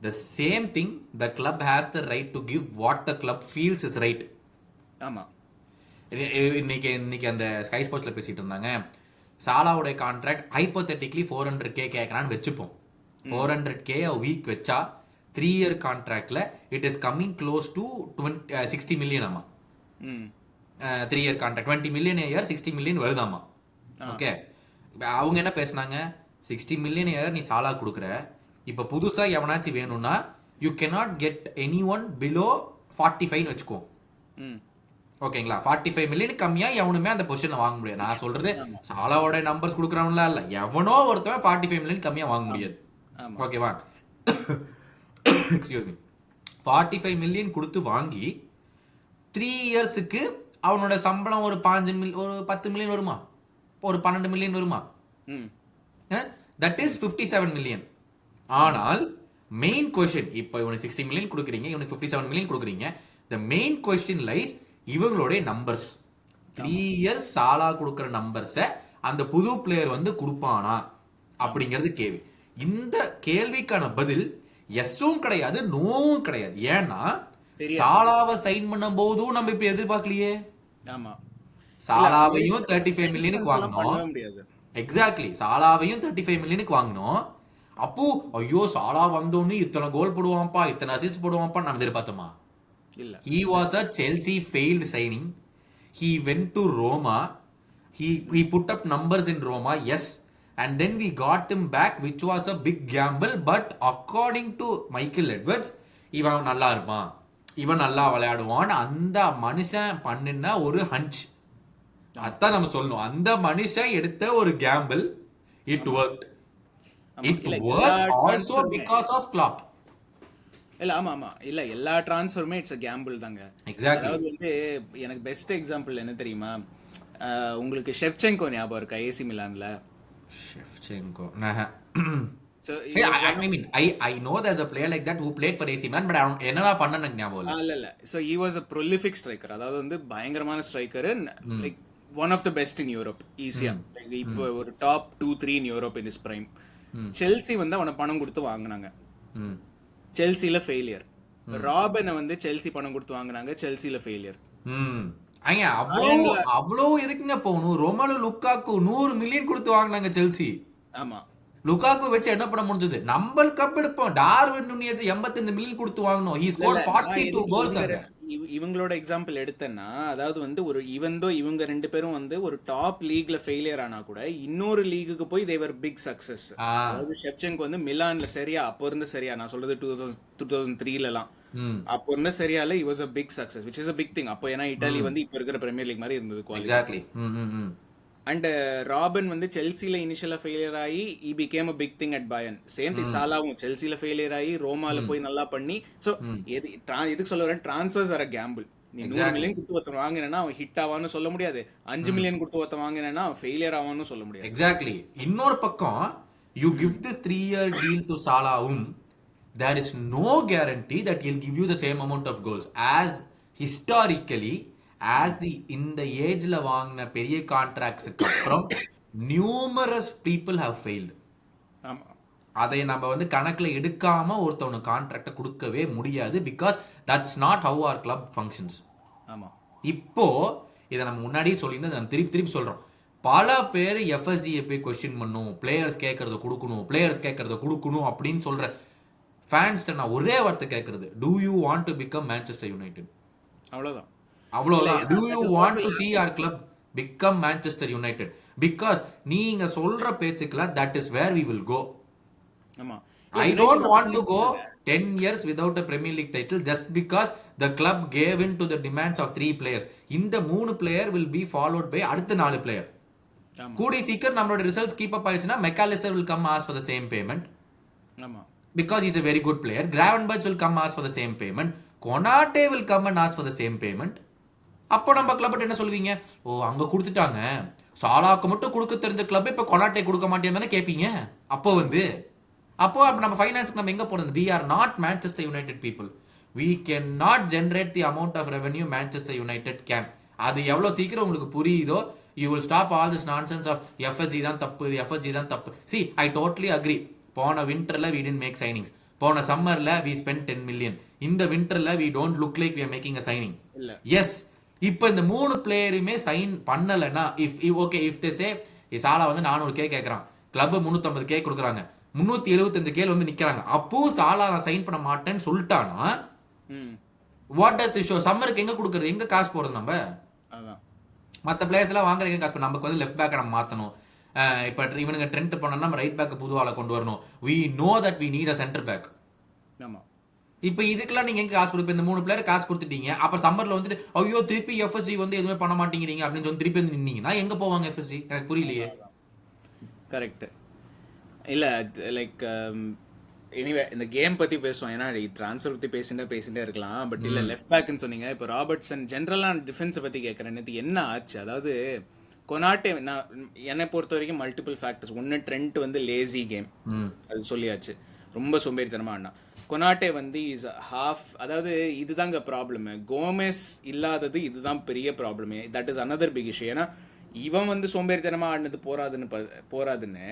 The same thing, the club has the right to give what the club feels is right. ஆமா. இன்னைக்கு அந்த sky ஸ்போர்ட்ஸ்ல பேசிட்டு இருந்தாங்க, சாலாவோட contract ஹைப்போதெட்டிக்கலி 400k கேட்கறான்னு வச்சுப்போம். 400k a week வச்சா 3-year கான்ட்ராக்ட்ல it is coming close to 60 million. ஆமா, 3-year contract 20 million a year, 60 million வருதாமா. ஓகே, அவங்க என்ன பேசுனாங்க, 60 மில்லியன் a year நீ சாலா கொடுக்குற, இப்ப புதுசா எவனாச்சும் வேணும்னா you cannot get anyone below 45 வச்சுக்கோ. ஓகேங்களா, 45 மில்லியன் கம்மியா எவனுமே அந்த பொசிஷனை வாங்க முடியாது. நான் சொல்றது சாலாவோட நம்பர்ஸ் கொடுக்குறவங்களா இல்ல, எவனோ ஒருத்தவன் 45 மில்லியன் கம்மியா வாங்க முடியாது. ஓகேவா, எக்ஸ்கியூஸ் மீ, 45 மில்லியன் கொடுத்து வாங்கி 3 இயர்ஸுக்கு அவனோட சம்பளம் ஒரு 10 மில்லியன் வருமா, ஒரு 12 மில்லியன் வருமா, தட் இஸ் 57 மில்லியன். ஆனால் மெயின் கொஸ்டின், இப்போ இவனுக்கு 60 மில்லியன் கொடுக்குறீங்க, இவனுக்கு 57 மில்லியன் கொடுக்குறீங்க. த மெயின் கொஸ்டின் லைஸ் இவங்களுடைய நம்பர்ஸ். 3 இயர்ஸ் சாலா கொடுக்குற நம்பர்ஸை அந்த புது பிளேயர் வந்து கொடுப்பானா அப்படிங்கிறது கேள்வி. இந்த கேள்விக்கான பதில் எஸ்ஸும் கிடையாது, நோவும் கிடையாது. ஏன்னா சாலாவை சைன் பண்ணும் போதும் நம்ம இப்ப எதிர்பார்க்கலையே. சாலாவையும் 35 மில்லியனுக்கு வாங்கணும். எக்ஸாக்ட்லி, சாலாவையும் 35 மில்லியனுக்கு வாங்கணும். அப்போ ஐயோ சாலா வந்தோன்னு இத்தனை கோல் போடுவான்ப்பா, இத்தனை அசிஸ்ட் போடுவான்ப்பா நம்ம எதிர்பார்த்தோமா? இல்ல. He was a Chelsea failed signing. He went to Roma. He put up numbers in Roma, yes. And then we got him back, which was a big gamble. But according to Michael Edwards, இவன் நல்லா இருப்பான், இவன் நல்லா விளையாடுவான், அந்த மனுஷன் பண்ணின ஒரு ஹஞ்ச். அதான் நம்ம சொல்லணும், அந்த மனுஷன் எடுத்த ஒரு Gamble. It worked. It worked also because of Klopp. இல்ல ஆமா ஆமா இல்ல, எல்லா டிரான்ஸ்ஃபருமே இட்ஸ் a gamble தாங்க. எக்ஸாக்ட்லி. அதாவது வந்து எனக்கு பெஸ்ட் எக்ஸாம்பிள் என்ன தெரியுமா, உங்களுக்கு ஷெவ்சென்கோ ஞாபகம் இருக்கா AC மிலான்ல? Shevchenko. So I know there's a player like that who played for AC Milan, but என்னடா பண்ணன ஞாபகம் இல்ல. So he was a prolific striker. அதாவது வந்து பயங்கரமான striker, like one of the best in Europe, ஈஸியா. இப்போ ஒரு top 2-3 in Europe in his prime. Chelsea வந்து அவனை பணம் கொடுத்து வாங்குனாங்க, செல்சில ஃபெயிலியர். ராபனை வந்து செல்சி பணம் கொடுத்து வாங்குனாங்க, செல்சில ஃபெயிலியர். அவ்வளோ எதுக்குங்க போகணும்? ரொமேலு லுக்காக்கு 100 மில்லியன் கொடுத்து வாங்கினாங்க செல்சி. ஆமா, லுகாக்கு வச்சு என்ன பண்ண முடிஞ்சது? நம்ம கப் எடுப்போம். டார்வின் நுனியஸ் 85 மில்லியன் கொடுத்து வாங்கணும். He இல்ல scored நான் 42 எதுக்கு goals அங்க. இவங்களோட எக்ஸாம்பிள் எடுத்தேன்னா, அதாவது வந்து ஒரு இவந்தோ இவங்க 2 பேரும் வந்து ஒரு டாப் லீக்ல ஃபெயிலியர் ஆனா கூட இன்னொரு லீகுக்கு போய் தேவர் பிக் சக்சஸ். அதாவது ஷெவ்சென்கோ வந்து மிலான்ல சரியா அப்போ இருந்த சரியா நான் சொல்றது 2003லலாம் அப்போ இருந்த சரியால he was a big success which is a big thing. அப்போ ஏன்னா இட்டாலி வந்து இப்போ இருக்கிற பிரீமியர் லீக் மாதிரி இருந்தது குவாலிட்டி. எக்ஸாக்ட்லி. அண்ட் ராபின் வந்து செல்சில இனிஷியலா ஃபெயிலியர் ஆகி he became a big thing at Bayern. Same thing சாலாவும் செல்சில ஃபெயிலியர் ஆகி ரோமால போய் நல்லா பண்ணி சோ எதுக்கு சொல்ல வரேன், டிரான்ஸ்ஃபர்ஸ் ஆர் a gamble. நீ 100 மில்லியன் கொடுத்து ஒருத்தன் வாங்கினா அவன் ஹிட் ஆவான்னு சொல்ல முடியாது, 5 மில்லியன் கொடுத்து ஒருத்தன் வாங்கினா அவன் ஃபெயிலியர் ஆவான்னு சொல்ல முடியாது. எக்ஸாக்ட்லி. இன்னொரு பக்கம் you give this 3-year deal to சாலாவும், there is no guarantee that he'll give you the same amount of goals as historically as இந்த ஏஜ்ல வாங்கின பெரிய கான்ட்ராக்ட்ஸ்க்கு அப்புறம் நியூமரஸ் பீப்புள் ஹவ் ஃபெயில்டு. அதை நம்ம வந்து கணக்குல எடுக்காம ஒருத்தவனு கான்ட்ராக்டை கொடுக்கவே முடியாது. Because that's not how are club functions. ஆமா, இப்போ இதை நம்ம முன்னாடியே சொல்லியிருந்தோம், நம்ம திருப்பி சொல்றோம். பல பேர் எஃப்எஸ்சியை போய் கொஸ்டின் பண்ணும், பிளேயர்ஸ் கேட்கறத கொடுக்கணும் அப்படின்னு சொல்ற ஃபேன்ஸ்ட நான் ஒரே வார்த்தை கேட்கறது, do you want to become Manchester United? அவ்வளவுதான். Do you want to see our club become Manchester United? Because நீங்க சொல்ற பேச்சுக்கெல்லாம் that is where we will go. ஆமா, I don't want to go 10 years without a Premier League title just because the club gave in to the demands of 3 players. இந்த 3 player will be followed by அடுத்த 4 player. கூடி சீக்கிரம் நம்மளோட results keep up ஆயிடுச்சுன்னா Mac Allister will come ask for the same payment. ஆமா, because he's a very good player. Gravenberch will come ask for the same payment. Konate will come and ask for the same payment. அப்போ நம்ம club என்ன சொல்வீங்க? ஓ, அங்க கொடுத்துட்டாங்க, சாலாக்கு மட்டும் கொடுக்க தெரிஞ்ச கிளப் இப்ப கொனாட்டே கொடுக்க மாட்டேன்னு கேட்பீங்க. அப்போ நம்ம ஃபைனான்ஸ்க்கு நம்ம எங்க போறது? we are not Manchester United people. we cannot generate the amount of revenue Manchester United can. அது எவ்வளவு சீக்கிரம் உங்களுக்கு புரியுதோ you will stop all this nonsense of FSG தான் தப்பு. see, I totally agree. போன விண்டர்ல we didn't make signings. போன சம்மர்ல we spent 10 million. இந்த விண்டர்ல we don't look like we are making a signing. yes, இப்போ இந்த 3 பிளேயருமே சைன் பண்ணலன்னா if they say சாலா வந்து 400k கேக்குறான், கிளப் 350k கொடுக்குறாங்க, 375k வந்து நிக்கிறாங்க, அப்போ சாலா நான் சைன் பண்ண மாட்டேன்னு சொல்லிட்டானா வாட் டஸ் தி ஷோ? சம்மருக்கு எங்க கொடுக்கறது, எங்க காசு போறது? நம்ம மற்ற பிளேயர்ஸ் எல்லாம் வாங்குறதுக்கு காசு பண்ண, நமக்கு வந்து லெஃப்ட் பேக்கை நம்ம மாத்தணும். இப்போ இவனுங்க ட்ரெண்ட் பண்ணா நம்ம ரைட் பேக் புதுவால கொண்டு வரணும். we know that we need a center back. ஆமா, இப்போ இதுக்கெல்லாம் நீங்க எங்க காசு கொடுப்பீங்க? இந்த 3 பிளேயர் காசு கொடுத்துட்டீங்க, அப்ப சம்மர்ல வந்துட்டு ஐயோ திருப்பி எஃப்எஸ்ஜி வந்து எதுவுமே பண்ண மாட்டேங்கிறீங்க அப்படின்னு சொல்லி திருப்பி வந்து நின்னீங்கன்னா எங்க போவாங்க எஃப்எஸ்ஜி? எனக்கு புரியலையே. கரெக்ட் இல்ல லைக் எனிவே இந்த கேம் பத்தி பேசுவோம், ஏன்னா ட்ரான்ஸ்ஃபர் பத்தி பேசிட்டே இருக்கலாம். பட் இல்ல லெஃப்ட் பேக்னு சொன்னீங்க, இப்போ ராபர்ட்சன் ஜென்ரலா டிஃபென்ஸை பத்தி கேட்கறேன். நேற்று என்ன ஆச்சு? அதாவது கொனாட்டே என்னை பொறுத்த வரைக்கும் மல்டிபிள் ஃபேக்டர்ஸ். ஒன்று ட்ரெண்ட் வந்து லேசி கேம், அது சொல்லியாச்சு, ரொம்ப சோம்பேறித்தனமா ஆனா. கொனாட்டே வந்து இஸ் ஹாஃப், அதாவது இதுதாங்க ப்ராப்ளம். கோமெஸ் இல்லாதது இதுதான் பெரிய ப்ராப்ளமே. That is another big issue. ஏன்னா இவன் வந்து சோம்பேறித்தனமா ஆடினது போராதுன்னு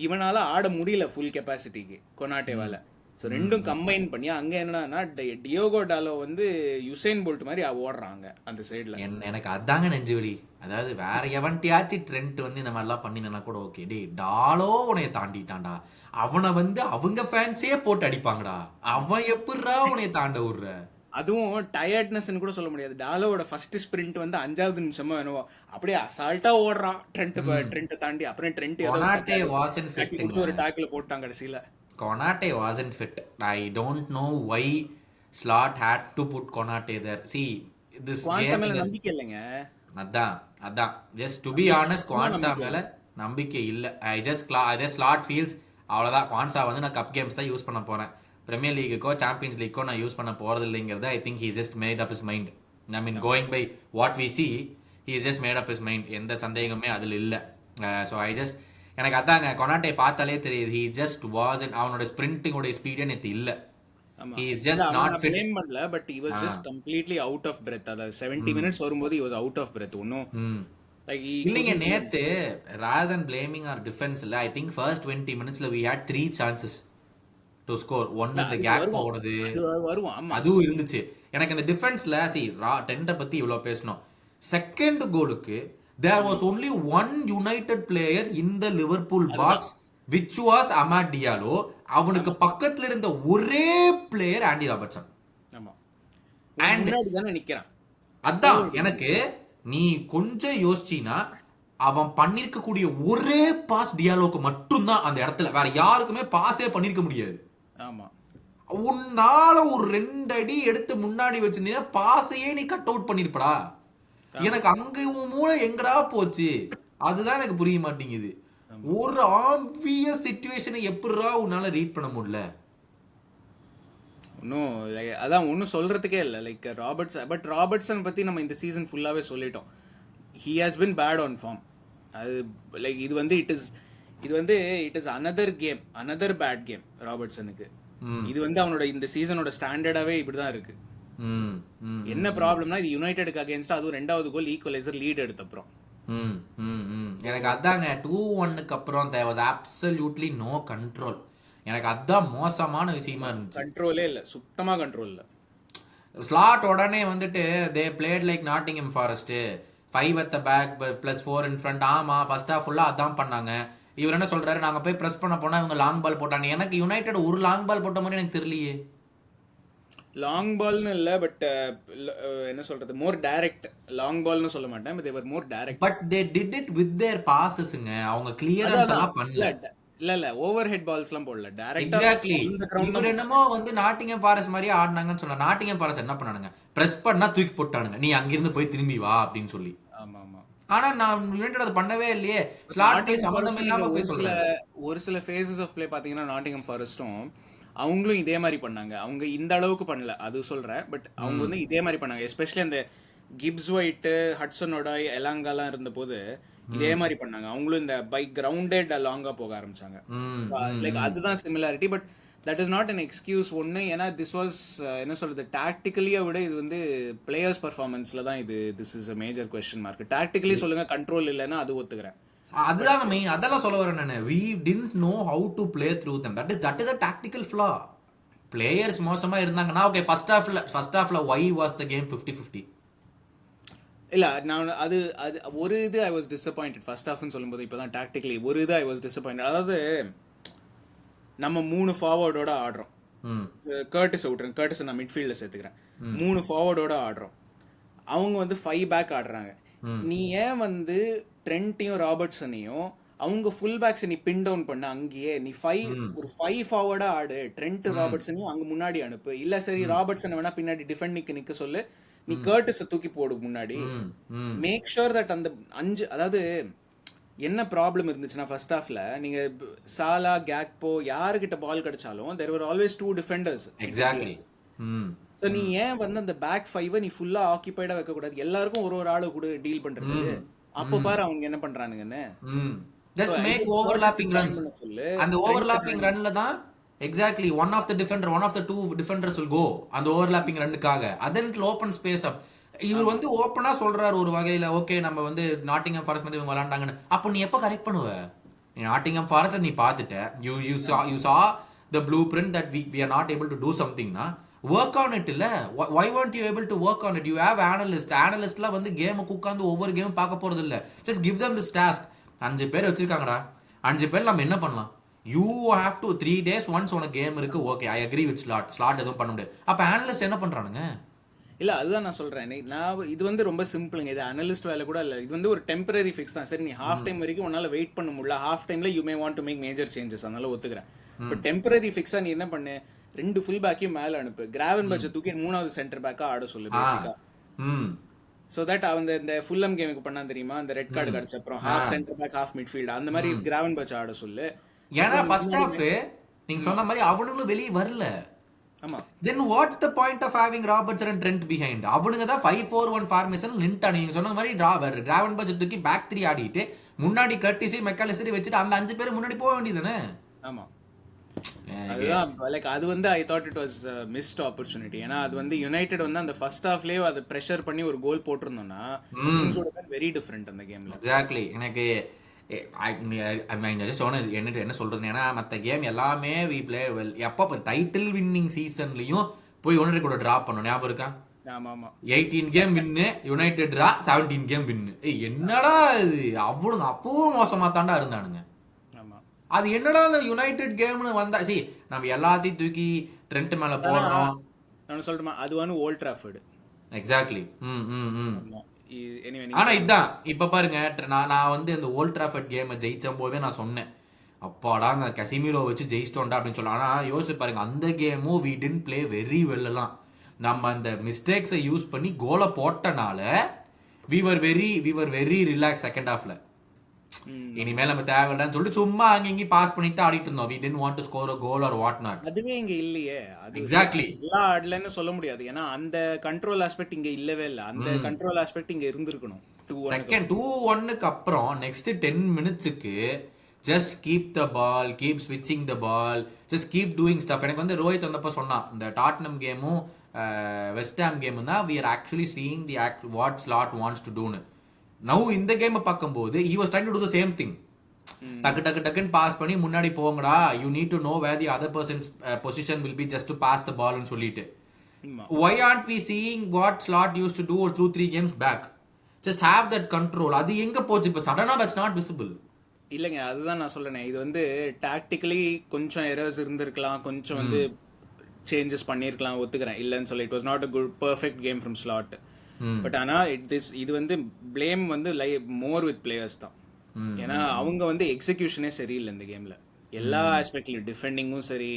இவனால ஆட முடியல ஃபுல் கெப்பாசிட்டிக்கு கொனாட்டேவால. ஸோ ரெண்டும் கம்பைன் பண்ணி அங்கே என்னன்னா டியோகோ டாலோ வந்து யுசைன் போல்ட் மாதிரி ஓடுறாங்க அந்த சைடில். எனக்கு அதாங்க நெஞ்சு வலி. அதாவது வேற எவன்ட்டியாச்சு ட்ரெண்ட் வந்து இந்த மாதிரிலாம் பண்ணினா கூட ஓகே, டே டாலோ உனைய தாண்டிட்டான்டா, அவனை வந்து அவங்க ஃபேன்ஸே போட்டு அடிப்பாங்கடா, அவன் எப்படிரா உனைய தாண்ட விடுற? அதுவும் டயர்ட்னஸ்ன்னு கூட சொல்ல முடியாது. டாலோவோட ஃபர்ஸ்ட் ஸ்பிரிண்ட் வந்து 5வது நிமிஷமா வேணும், அப்படியே அசால்ட்டா ஓடுறான் ட்ரெண்ட் தாண்டி. அப்புறம் ட்ரெண்ட் ஒரு டாக்கில் போட்டாங்க கடைசியில. Konate wasn't fit. I don't know why Slot had to put Konate there. See, this game நம்பிக்கை இல்லைங்க. அதான் just to be honest, Kwanza மேல நம்பிக்கை இல்ல. I just Slot feels அவ்வளவுதான், Kwanza வந்து நான் கப் கேம்ஸ் தான் யூஸ் பண்ண போறேன், பிரீமியர் லீக்குக்கோ சாம்பியன்ஸ் லீக்கோ நான் யூஸ் பண்ண போறது இல்லைங்கிறது I think he just made up his mind. I mean going by what we see, he just made up his mind. எந்த சந்தேகமே அதுல இல்ல. So I just எனக்கு அதாங்க கொனாட்டே பார்த்தாலே தெரியுது, he just wasn't, அவனோட ஸ்பிரிண்டிங்கோட ஸ்பீடே நேத்து இல்ல. he is just not fit. blame பண்ணல, but he was just completely out of breath. அதாவது 70 minutes வரும்போது he was out of breath. ஒண்ணும் like இல்லங்க நேத்து rather than blaming our defense இல்ல, I think first 20 minutesல we had 3 chances to score. one இந்த gap போடுது அதுவும் இருந்துச்சு. எனக்கு அந்த டிஃபென்ஸ்ல டென்ட பத்தி இவ்வளவு பேசணும். செகண்ட் கோலுக்கு there was only one United player in the Liverpool box which was Amad Diallo. அவனுக்கு பக்கத்துல இருந்த ஒரே பிளேயர் ஆண்டி ராபர்ட்சன். ஆமா, அண்ட் முன்னாடி தானே நிக்கிறான். அதான் எனக்கு நீ கொஞ்சம் யோசிச்சீனா அவன் பண்ணிருக்கக்கூடிய ஒரே பாஸ் டியாலோக்கு மட்டும்தான் அந்த இடத்துல, வேற யாருக்குமே பாஸே பண்ணிருக்க முடியாது. ஆமா, உன்னால ஒரு 2 அடி எடுத்து முன்னாடி வச்சிருந்தீங்கன்னா பாஸையே நீ கட் அவுட் பண்ணிருப்படா. எனக்கு அங்க உன் மூளை எங்கடா போச்சு, அதுதான் எனக்கு புரிய மாட்டேங்குது. ஒரு ஆப்வியஸ் சிச்சுவேஷனை எப்படிடா உன்னால ரீட் பண்ண முடியல? இன்னும் அதான் ஒன்றும் சொல்றதுக்கே இல்லை. லைக் ராபர்ட்சன் பத்தி நம்ம இந்த சீசன் ஃபுல்லாவே சொல்லிட்டோம். He has been bad on form. அது லைக் இது வந்து it is another game, another bad game ராபர்ட்சனுக்கு. இது வந்து அவனோட இந்த சீசனோட ஸ்டாண்டர்டாவே இப்படிதான் இருக்கு. என்ன ப்ராப்ளம்னா இது யுனைடெடுக்கு அகைன்ஸ்ட், அதுவும் 2வது கோல் ஈக்குவலைசர் லீட் எடுத்த அப்புறம். எனக்கு அதாங்க 2-1 அப்புறம் there was absolutely no control. எனக்கு அதான் மோசமான விஷயமா இருந்துச்சு. கண்ட்ரோலே இல்ல, சுத்தமா கண்ட்ரோல் இல்ல. ஸ்லாட் உடனே வந்துட்டு they played like Nottingham Forest, 5 at the back plus 4 in front. ஆமா ஃபர்ஸ்ட் ஹாஃப் ஃபுல்லா அதான் பண்ணாங்க. இவர் என்ன சொல்றாரு, நாங்க போய் பிரஸ் பண்ண போனா இவங்க லாங் பால் போட்டாங்க. எனக்கு யுனைடெட் ஒரு லாங் பால் போட்ட மாதிரி எனக்கு தெரியலையே. லாங் பால்னு இல்ல, பட் என்ன சொல்றது, மோர் டைரக்ட். லாங் பால்னு சொல்ல மாட்டேன், but they were more direct. But they did it with their passesங்க. அவங்க கிளியரன்ஸ் எல்லாம் பண்ணல. இல்ல ஓவர் ஹெட் பால்ஸ்லாம் போடல, டைரக்டா. எக்ஸாக்ட்லி. இவர் என்னமோ வந்து நாட்டிங்ஹாம் ஃபாரஸ்ட் மாதிரி ஆடினாங்கன்னு சொன்னா, நாட்டிங்ஹாம் ஃபாரஸ்ட் என்ன பண்ணானுங்க, பிரஸ் பண்ணா தூக்கி போட்டானுங்க, நீ அங்கிருந்து போய் திரும்பி வா அப்படின்னு சொல்லி. ஆமா ஆமா. ஆனா நான் யுனைடெட் அது பண்ணவே இல்லையே. ஸ்லாட் பிளே சம்பந்தம் இல்லாம போய் சொல்றேன். ஒரு சில ஃபேசஸ் ஆஃப் பிளே பாத்தீங்கன்னா நாட்டிங்ஹாம் ஃபாரஸ்டும் அவங்களும் இதே மாதிரி பண்ணாங்க. அவங்க இந்த அளவுக்கு பண்ணல அது சொல்றேன், பட் அவங்க வந்து இதே மாதிரி பண்ணாங்க. எஸ்பெஷலி அந்த கிப்ஸ் ஒயிட், ஹட்சனோட எலாங்காலாம் இருந்த போது இதே மாதிரி பண்ணாங்க. அவங்களும் இந்த பைக் கிரவுண்டட் லாங்கா போக ஆரம்பிச்சாங்க. லைக் அதுதான் similarity. But that is not an excuse ஒன்னு. ஏன்னா திஸ் வாஸ் என்ன சொல்றது, டாக்டிக்கலியை விட இது வந்து பிளேயர்ஸ் பர்ஃபார்மன்ஸ்ல தான் இது. This is a major question mark. Tactically சொல்லுங்க, கண்ட்ரோல் இல்லைன்னா அது ஒத்துக்கிறேன். அதுதான் மெயின். அதெல்லாம் சொல்ல வரேன் நான். we didn't know how to play through them. that is a tactical flaw. players மோசமா இருந்தாங்கன்னா ஓகே, ஃபர்ஸ்ட் ஹாஃப்ல why was the game 50-50? இல்ல நான் அது ஒரு இது ஐ வாஸ் டிசப்பாயிண்டட் ஃபர்ஸ்ட் ஹாஃப்னு சொல்லும்போது. இப்பதான் டாக்டிக்கலி ஒரு இது ஐ வாஸ் டிசப்பாயிண்டட். அதாவது நம்ம 3 ஃபார்வர்டோட ஆடுறோம். கர்டிஸ் விட்டுறேன், கர்டிஸ் நான் மிட்ஃபீல்ட்ல சேர்த்துக்கிறேன். 3 ஃபார்வர்டோட ஆடுறோம், அவங்க வந்து 5 பேக் ஆடுறாங்க. நீ ஏன் வந்து ட்ரெண்ட்டையும் ராபர்ட்சனையும் அவங்க ஃபுல் பேக்ஸ் நீ பின் டவுன் பண்ண அங்கேயே, நீ 5 ஃபார்வர்டா ஆடு, ட்ரெண்ட் ராபர்ட்சனையும் அங்க முன்னாடி அனுப்பு. இல்ல சரி ராபர்ட்சனை வேணா பின்னாடி டிஃபெண்டிங்க்கு நிக்க சொல்லு, நீ கர்டிஸை தூக்கி போடு முன்னாடி. மேக் ஷூர் தட் அந்த 5, அதாவது என்ன ப்ராப்ளம் இருந்துச்சுன்னா ஃபர்ஸ்ட் ஹாஃப்ல நீங்க சாலா, கேக்போ யாருக்கிட்ட பால் கிடைச்சாலும் there were always 2 defenders. Exactly. So நீ ஏன் வந்து அந்த பேக் 5 நீ ஃபுல்லா ஆக்கிபைடா வைக்க கூடாது, எல்லாருக்கும் ஒரு ஆளு கூட டீல் பண்றது. அப்ப பாரு அவங்க என்ன பண்றானுங்கன்னு. just make overlapping runs. அந்த overlapping runல தான் exactly one of the 2 defenders will go அந்த overlapping ரன்னுக்காக. then it will open space up. இவர் வந்து ஓப்பனா சொல்றாரு ஒரு வகையில, ஓகே நம்ம வந்து நாட்டிங்ஹாம் ஃபாரஸ்ட் மாதிரி இவங்க விளையாண்டாங்கன்னு. அப்போ நீ எப்போ கரெக்ட் பண்ணுவ? நீ நாட்டிங்ஹாம் ஃபாரஸ்ட் நீ பார்த்துட்ட, you saw the blueprint that we are not able to do something னா work on it. இல்ல why weren't you able to work on it? you have analystலாம் வந்து கேமுக்கு உட்காந்து ஒவ்வொரு கேமும் பார்க்க போறது இல்ல. just give them this task. 5 பேர் வச்சிருக்காங்கடா, 5 பேர் நம்ம என்ன பண்ணலாம்? you have to 3 days once on a game இருக்கு. Okay I agree with slot எதுவும் பண்ண முடியாது. அப்ப analyst என்ன பண்றானுங்க? இல்ல அதுதான் நான் சொல்றேன். நான் இது வந்து ரொம்ப சிம்பிளுங்க. இது அனலிஸ்ட் வேலை கூட இல்ல, இது வந்து ஒரு டெம்பரரி ஃபிக்ஸ் தான். சரி நீ ஹாஃப் டைம் வரைக்கும் உன்னால வெயிட் பண்ண முடியல, ஹாஃப் டைம்ல you may want to make major changes, அதனால ஒத்துக்கிறேன். பட் டெம்பரரி ஃபிக்ஸா நீ என்ன பண்ணு, 2 ஃபுல் பேக்கையும் மேல அனுப்பு, கிராவன்பர்ச்சை தூக்கி 3வது சென்டர் பேக்கா ஆட சொல்லு பேசிக்கா. சோ தட் அவங்க இந்த ஃபுல்லம் கேமுக்கு பண்ணா தெரியுமா, அந்த ரெட் கார்டு கிடைச்ச அப்புறம் half centre back half midfield அந்த மாதிரி கிராவன்பர்ச்சை ஆட சொல்லு. ஏன்னா ஃபர்ஸ்ட் ஹாஃப் நீங்க சொன்ன மாதிரி அவனுங்களும் வெளியே வரல. ஆமா. then what's the point of having Robertson and Trent behind? அவனுங்க தான் 5-4-1 ஃபார்மேஷன் நின்னுட்டாங்க. நீங்க சொன்ன மாதிரி கிராவன்பர்ச் தூக்கி பேக் 3 ஆடிட்டு முன்னாடி கர்டிஸ், மெக்காலிஸ்டர் வச்சிட்டு அந்த 5 பேர் முன்னாடி போக வேண்டியதுதானே. ஆமா, அதுதான் லைக் அது வந்து I thought it was missed opportunity. ஏன்னா அது வந்து யுனைடெட் வந்து அந்த ஃபர்ஸ்ட் ஹாஃப்லயே அதை ப்ரெஷர் பண்ணி ஒரு கோல் போட்டிருந்தோம்னா வெரி டிஃபரெண்ட் அந்த கேம்ல. எக்ஸாக்ட்லி. எனக்கு என்ன சொல்றது, ஏன்னா மற்ற கேம் எல்லாமே வி பிளே வெல். எப்போ டைட்டில் வின்னிங் சீசன்லயும் போய் யுனைடெட் கூட டிரா பண்ணோம், ஞாபகம் இருக்கா? 18 கேம் வின்னு, யுனைடெட் டிரா 17 கேம் வின்னு. என்னடா இது, அவ்வளவு அப்பவும் மோசமா தாண்டா இருந்தானுங்க. அது என்னடா அந்த யுனைடெட் கேம்னு வந்தா நம்ம எல்லாத்தையும் தூக்கி ட்ரெண்ட் மேல போடுறோம். நான் சொல்லட்டுமா, அது வந்து ஓல்ட் ட்ராஃபர்டு. எக்ஸாக்ட்லி. ம் ம் ம் எனிவே ஆனா நீங்க சொல்லுங்க. இதான் இப்ப பாருங்க, நான் வந்து இந்த ஓல்ட் டிராஃபர்ட் கேமை ஜெயிச்ச போதே நான் சொன்னேன், அப்பாடா அந்த கசிமீரோ வச்சு ஜெயிச்சிட்டோம்டா அப்படின்னு சொல்லலாம். ஆனா யோசிச்சு பாருங்க, அந்த கேமும் we did play very well எல்லாம். நம்ம அந்த மிஸ்டேக்ஸை யூஸ் பண்ணி கோலை போட்டனால we were very relax second ஹாஃப்ல. இனிமேல் நம்ம தேவையில்லைன்னு சொல்லிட்டு சும்மா அங்கங்க பாஸ் பண்ணி தான் ஆடிட்டு இருந்தோம். We did want to score a goal or what not. அதுவே இங்க இல்லையே. அது எக்ஸாக்ட்லி. எல்லாம் ஆடலன்னு சொல்ல முடியாது. ஏன்னா அந்த கண்ட்ரோல் ஆஸ்பெக்ட் இங்க இல்லவே இல்லை. அந்த கண்ட்ரோல் ஆஸ்பெக்ட் இங்க இருந்திருக்கணும். செகண்ட் 2-1க்கு அப்புறம் நெக்ஸ்ட் 10 மினிட்ஸுக்கு just keep the ball, keep ஸ்விட்சிங் the ball, just keep doing stuff. எனக்கு வந்து ரோஹித் வந்தப்போ சொன்னான், இந்த டாட்னம் கேமும் வெஸ்ட் ஹாம் கேமும் தான் we are actually seeing the what slot wants to டூன்னு. நவ் இந்த கேமை பார்க்கும்போது he was trying to do the same thing. டக்கு டக்கு டக்குன்னு பாஸ் பண்ணி முன்னாடி போங்கடா, you need to know where the other persons position will be just to pass the பால்னு சொல்லிட்டு. why aren't we seeing what Slot used to do 2-3 games back? just have that control. அது எங்க போச்சு இப்ப சடனா? that's not visible. இல்லைங்க, அதுதான் நான் சொல்றேன். இது வந்து டாக்டிக்கலி கொஞ்சம் எரர்ஸ் இருந்திருக்கலாம், கொஞ்சம் வந்து சேஞ்சஸ் பண்ணியிருக்கலாம், ஒத்துக்கிறேன், இல்லைன்னு சொல்லி. It was not a good perfect came from slot. But ஆனால் இது வந்து பிளேம் வந்து மோர் வித் பிளேயர்ஸ் தான். ஏன்னா அவங்க வந்து எக்ஸிக்யூஷனே சரியில்லை இந்த கேமில். எல்லா ஆஸ்பெக்ட்லையும் டிஃபெண்டிங்கும் சரி,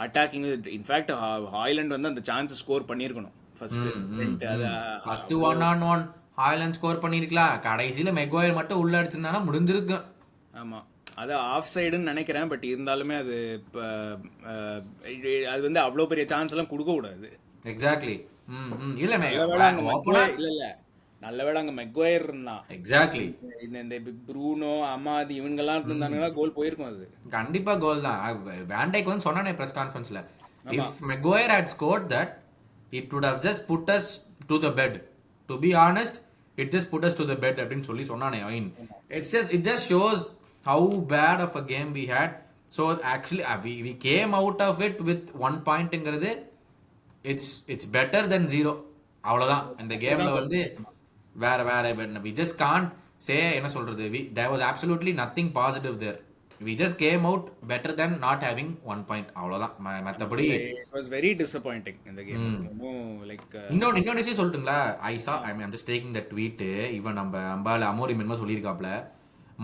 அட்டாக்கிங்கும். இன்ஃபேக்ட் ஹாய்லண்ட் வந்து அந்த சான்ஸ் ஸ்கோர் பண்ணியிருக்கணும் ஃபர்ஸ்ட் 1-on-1 ஹாய்லண்ட் ஸ்கோர் பண்ணிருக்கலாம். கடைசியில மெக்வாயர் மட்டும் உள்ள அடிச்சிருந்தானா முடிஞ்சிருக்கு. ஆமா, அது ஆஃப் சைடுன்னு நினைக்கிறேன். பட் இருந்தாலுமே அது அது வந்து அவ்வளோ பெரிய சான்ஸ் எல்லாம் கொடுக்க கூடாது. எக்ஸாக்ட்லி. இல்ல நல்ல வேளை அங்க மெக்வாயர் இருந்தான். எக்ஸாக்ட்லி. இந்த ப்ரூனோ, அமாதி இவங்கெல்லாம் இருந்தாங்கன்னா கோல் போயிருக்கும். அது கண்டிப்பா கோல் தான். வேண்டைக்கு வந்து சொன்னானே press கான்ஃபரன்ஸ்ல, if Maguire had scored that, it would have just put us to the bed. To be honest, it just put us to the bed அப்படின்னு சொல்லி சொன்னானே. I mean, it just shows how bad of a game we had. So actually we came out of it with 1 pointங்கிறது it's better than 0. அவ்வளவுதான். இந்த கேம்ல வந்து வேற we just can't say என்ன சொல்றது, there was absolutely nothing positive there. we just came out better than not having 1 point. அவ்வளவுதான். மத்தபடி it was very disappointing இந்த கேம். இன்னொன்னு விஷயம் சொல்லட்டுங்களா? I'm just taking the tweet. இவன் நம்ம அம்பால அமோரிம் என்ன சொல்லியிருக்காப்ல,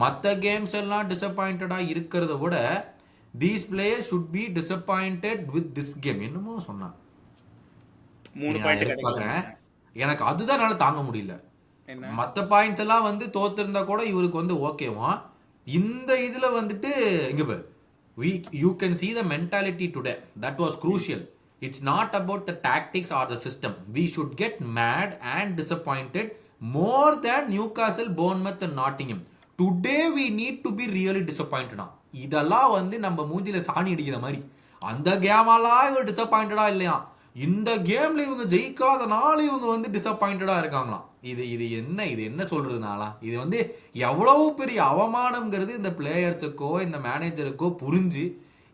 மற்ற கேம்ஸ் எல்லாம் டிசப்பாயிண்டடா இருக்கிறத விட these players should be disappointed with this game. என்னமோ சொன்னான். 3 பாயிண்ட் கிடைக்கும். எனக்கு அதுதான் என்னால தாங்க முடியல. மற்ற பாயிண்ட்ஸ் எல்லாம் வந்து தோத்திருந்தா கூட இவருக்கு வந்து ஓகேவா, இந்த இதுல வந்துட்டு இங்க பாரு, you can see the mentality today. that was crucial. it's not about the tactics or the system. we should get mad and disappointed more than Newcastle, Bournemouth and Nottingham. today we need to be really disappointed. இதெல்லாம் வந்து நம்ம மூஞ்சில சாணி அடிக்கிற மாதிரி. அந்த கேமெல்லாம் இவங்க டிசப்பாயிண்டடா இல்லையா, இந்த கேம்ல இவங்க ஜெயிக்காதனால இவங்க வந்து டிசப்பாயிண்டடா இருக்காங்களாம். இது என்ன சொல்றதுனால இது வந்து எவ்வளவு பெரிய அவமானம்ங்கிறது இந்த பிளேயர்ஸுக்கோ இந்த மேனேஜருக்கோ புரிஞ்சு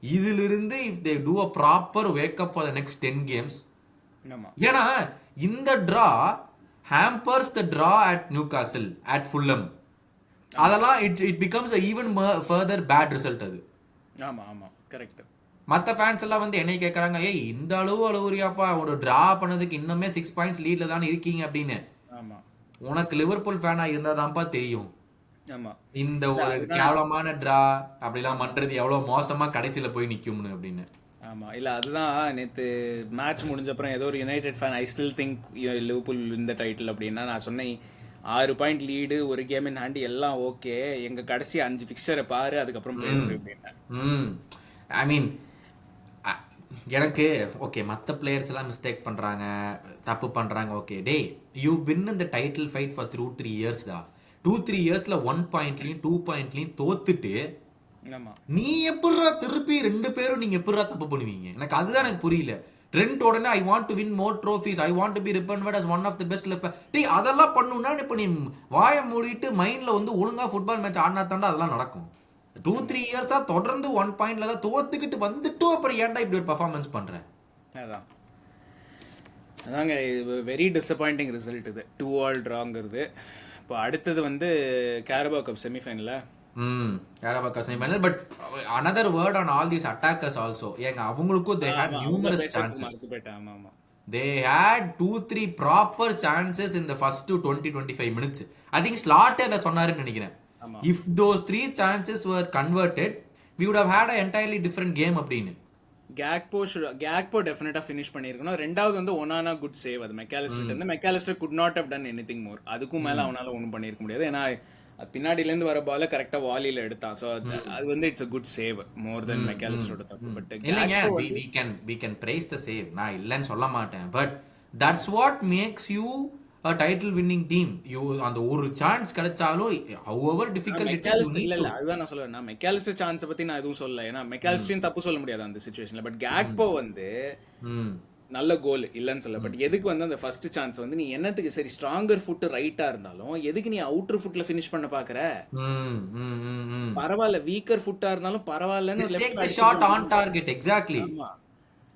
இதிலிருந்து if they do a proper wake up for the next 10 games. ஏன்னா இந்த draw hampers the draw at Newcastle, at Fulham. அதெல்லாம் it becomes a even further bad result. அது ஆமா கரெக்ட். மற்ற ஃபேன்ஸ் எல்லாம் வந்து என்னை கேட்கறாங்க, ஏய் இந்த அளவு அழுவுறியாப்பா, ஒரு டிரா பண்ணதுக்கு இன்னுமே 6 பாயிண்ட்ஸ் லீட்ல தானே இருக்கீங்க அப்படின்னு. ஆமா, உனக்கு லிவர்பூல் ஃபேனா இருந்தாதான்ப்பா தெரியும். ஆமா, இந்த ஒரு கேவலமான டிரா அப்படிலாம் பண்றது எவ்வளவு மோசமா கடைசியில போய் நிக்கும்னு அப்படின்னு. ஆமா, இல்ல அதுதான் நேத்து மேட்ச் முடிஞ்ச அப்புறம் ஏதோ ஒரு United fan I still think Liverpool இந்த டைட்டில் அப்படின்னா நான் சொன்னேன், 6 பாயிண்ட் லீடு, ஒரு கேம் இன் ஹேண்ட், எல்லாம் ஓகே, எங்க கடைசி 5 ஃபிக்சரை பாரு, அதுக்கப்புறம் பேசு அப்படின்னு. ஐ மீன் எனக்கு ஓகே, மற்ற பிளேயர்ஸ் எல்லாம் மிஸ்டேக் பண்றாங்க, தப்பு பண்றாங்க, ஓகே. டே யூ வின் இந்த டைட்டில் ஃபைட் ஃபார் 2-3 இயர்ஸ்டா. 2-3 இயர்ஸ்ல 1 பாயிண்ட்லயும் 2 பாயிண்ட்லயும் தோத்துட்டு நீ எப்படிரா திருப்பி 2 பேரும் நீங்க எப்படிரா தப்பு பண்ணுவீங்க? எனக்கு அதுதான் எனக்கு புரியல. ட்ரெண்ட் உடனே I want to win more trophies, I want to be remembered as one of the best left back. டேய் அதெல்லாம் பண்ணுனா இப்ப நீ வாயை மூடிட்டு மைண்ட்ல வந்து ஒழுங்கா ஃபுட்பால் மேட்ச் ஆடினா தாண்டா அதெல்லாம் நடக்கும். 2-3 இயர்ஸா தொடர்ந்து 1 பாயிண்ட்ல தான் தோத்துக்கிட்டு வந்துட்டும் அப்புறம் ஏன்டா இப்படி ஒரு பெர்ஃபார்மன்ஸ் பண்ற? அதாங்க வெரி டிசப்பாயிண்டிங் ரிசல்ட் இது. 2-2 ட்ராங்கிறது. இப்போ அடுத்தது வந்து கேரபா கப் செமிஃபைனலில் கேரபாக்கா semifinal. But another word on all these attackers also. ஏங்க அவங்களுக்கும் they had numerous chances. They had 2-3 proper chances in the first 20-25 minutes. I think Slaughter அதை சொன்னாருன்னு நினைக்கிறேன். If those 3 chances were converted, we would have had an entirely different game அப்படின்னு. கேக்போ டெஃபினட்டா finish பண்ணிருக்கணும். ரெண்டாவது வந்து ஒனானா குட் சேவ். அது McAllister வந்து McAllister could not have done anything more. அதுக்கும் மேல அவனால ஒன்றும் பண்ணிருக்க முடியாது. ஏன்னா பின்னாடில இருந்து வர பால கரெக்டா வாலியில எடுத்தான். சோ அது வந்து it's a good save more than மெக்காலிஸ்டரோட தப்பு. பட் இல்லங்க, we can praise the save. நான் இல்லன்னு சொல்ல மாட்டேன். But that's what makes you a title winning team. You அந்த ஒரு சான்ஸ் கிடைச்சாலும் however difficult it is. இல்ல அதுதான் நான் சொல்றேன். நான் மெக்காலிஸ்டர் சான்ஸ் பத்தி நான் எதுவும் சொல்லல. ஏன்னா மெக்காலிஸ்டரின் தப்பு சொல்ல முடியாது அந்த சிச்சுவேஷன்ல. பட் கேக்போ வந்து நல்ல கோல் இல்லன்னு சொல்ல. பட் எதுக்கு வந்து அந்த ஃபர்ஸ்ட் சான்ஸ் வந்து நீ என்னத்துக்கு சரி ஸ்ட்ராங்கர் ஃபுட் ரைட்டா இருந்தாலும் எதுக்கு நீ அவுட்டர் ஃபுட்ல ஃபினிஷ் பண்ண பாக்குற? பரவாயில்ல வீக்கர் ஃபுட்டா இருந்தாலும் பரவாயில்லன்னு left shot on target. Exactly.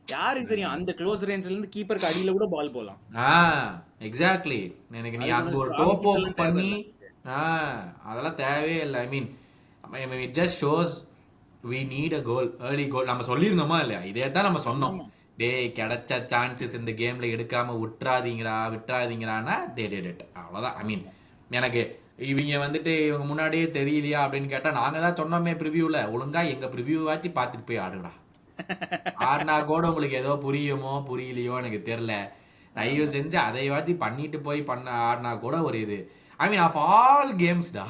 யாருக்கு தெரியும் அந்த க்ளோஸ் ரேஞ்ச்ல இருந்து கீப்பருக்கு அடியில கூட பால் போலாம். எக்ஸாக்ட்லி. எனக்கு நீ அங்க ஒரு டோப் ஓப் பண்ணி அதெல்லாம் தேவையே இல்லை. I mean it just shows we need a goal, early goal. நம்ம சொல்லியிருந்தோமா இல்லையா? இதே தான் நம்ம சொன்னோம். டேய் கிடைச்ச சான்சஸ் இந்த கேம்ல எடுக்காம விட்டுறாதீங்களான்னா they did it. அவ்வளவுதான். ஐ மீன் எனக்கு இவங்க வந்துட்டு இவங்க முன்னாடியே தெரியலையா அப்படின்னு கேட்டா நாங்க தான் சொன்னோமே ப்ரிவியூல, ஒழுங்கா எங்க ப்ரிவியூவாச்சு பார்த்துட்டு போய் ஆடுடா. ஆடினா கூட உங்களுக்கு ஏதோ புரியுமோ புரியலையோ எனக்கு தெரியல. தயவு செஞ்சு அதைவாச்சும் பண்ணிட்டு போய் ஆடினா கூட ஒரு இது. ஐ மீன் ஆஃப் ஆல் கேம்ஸ்டா,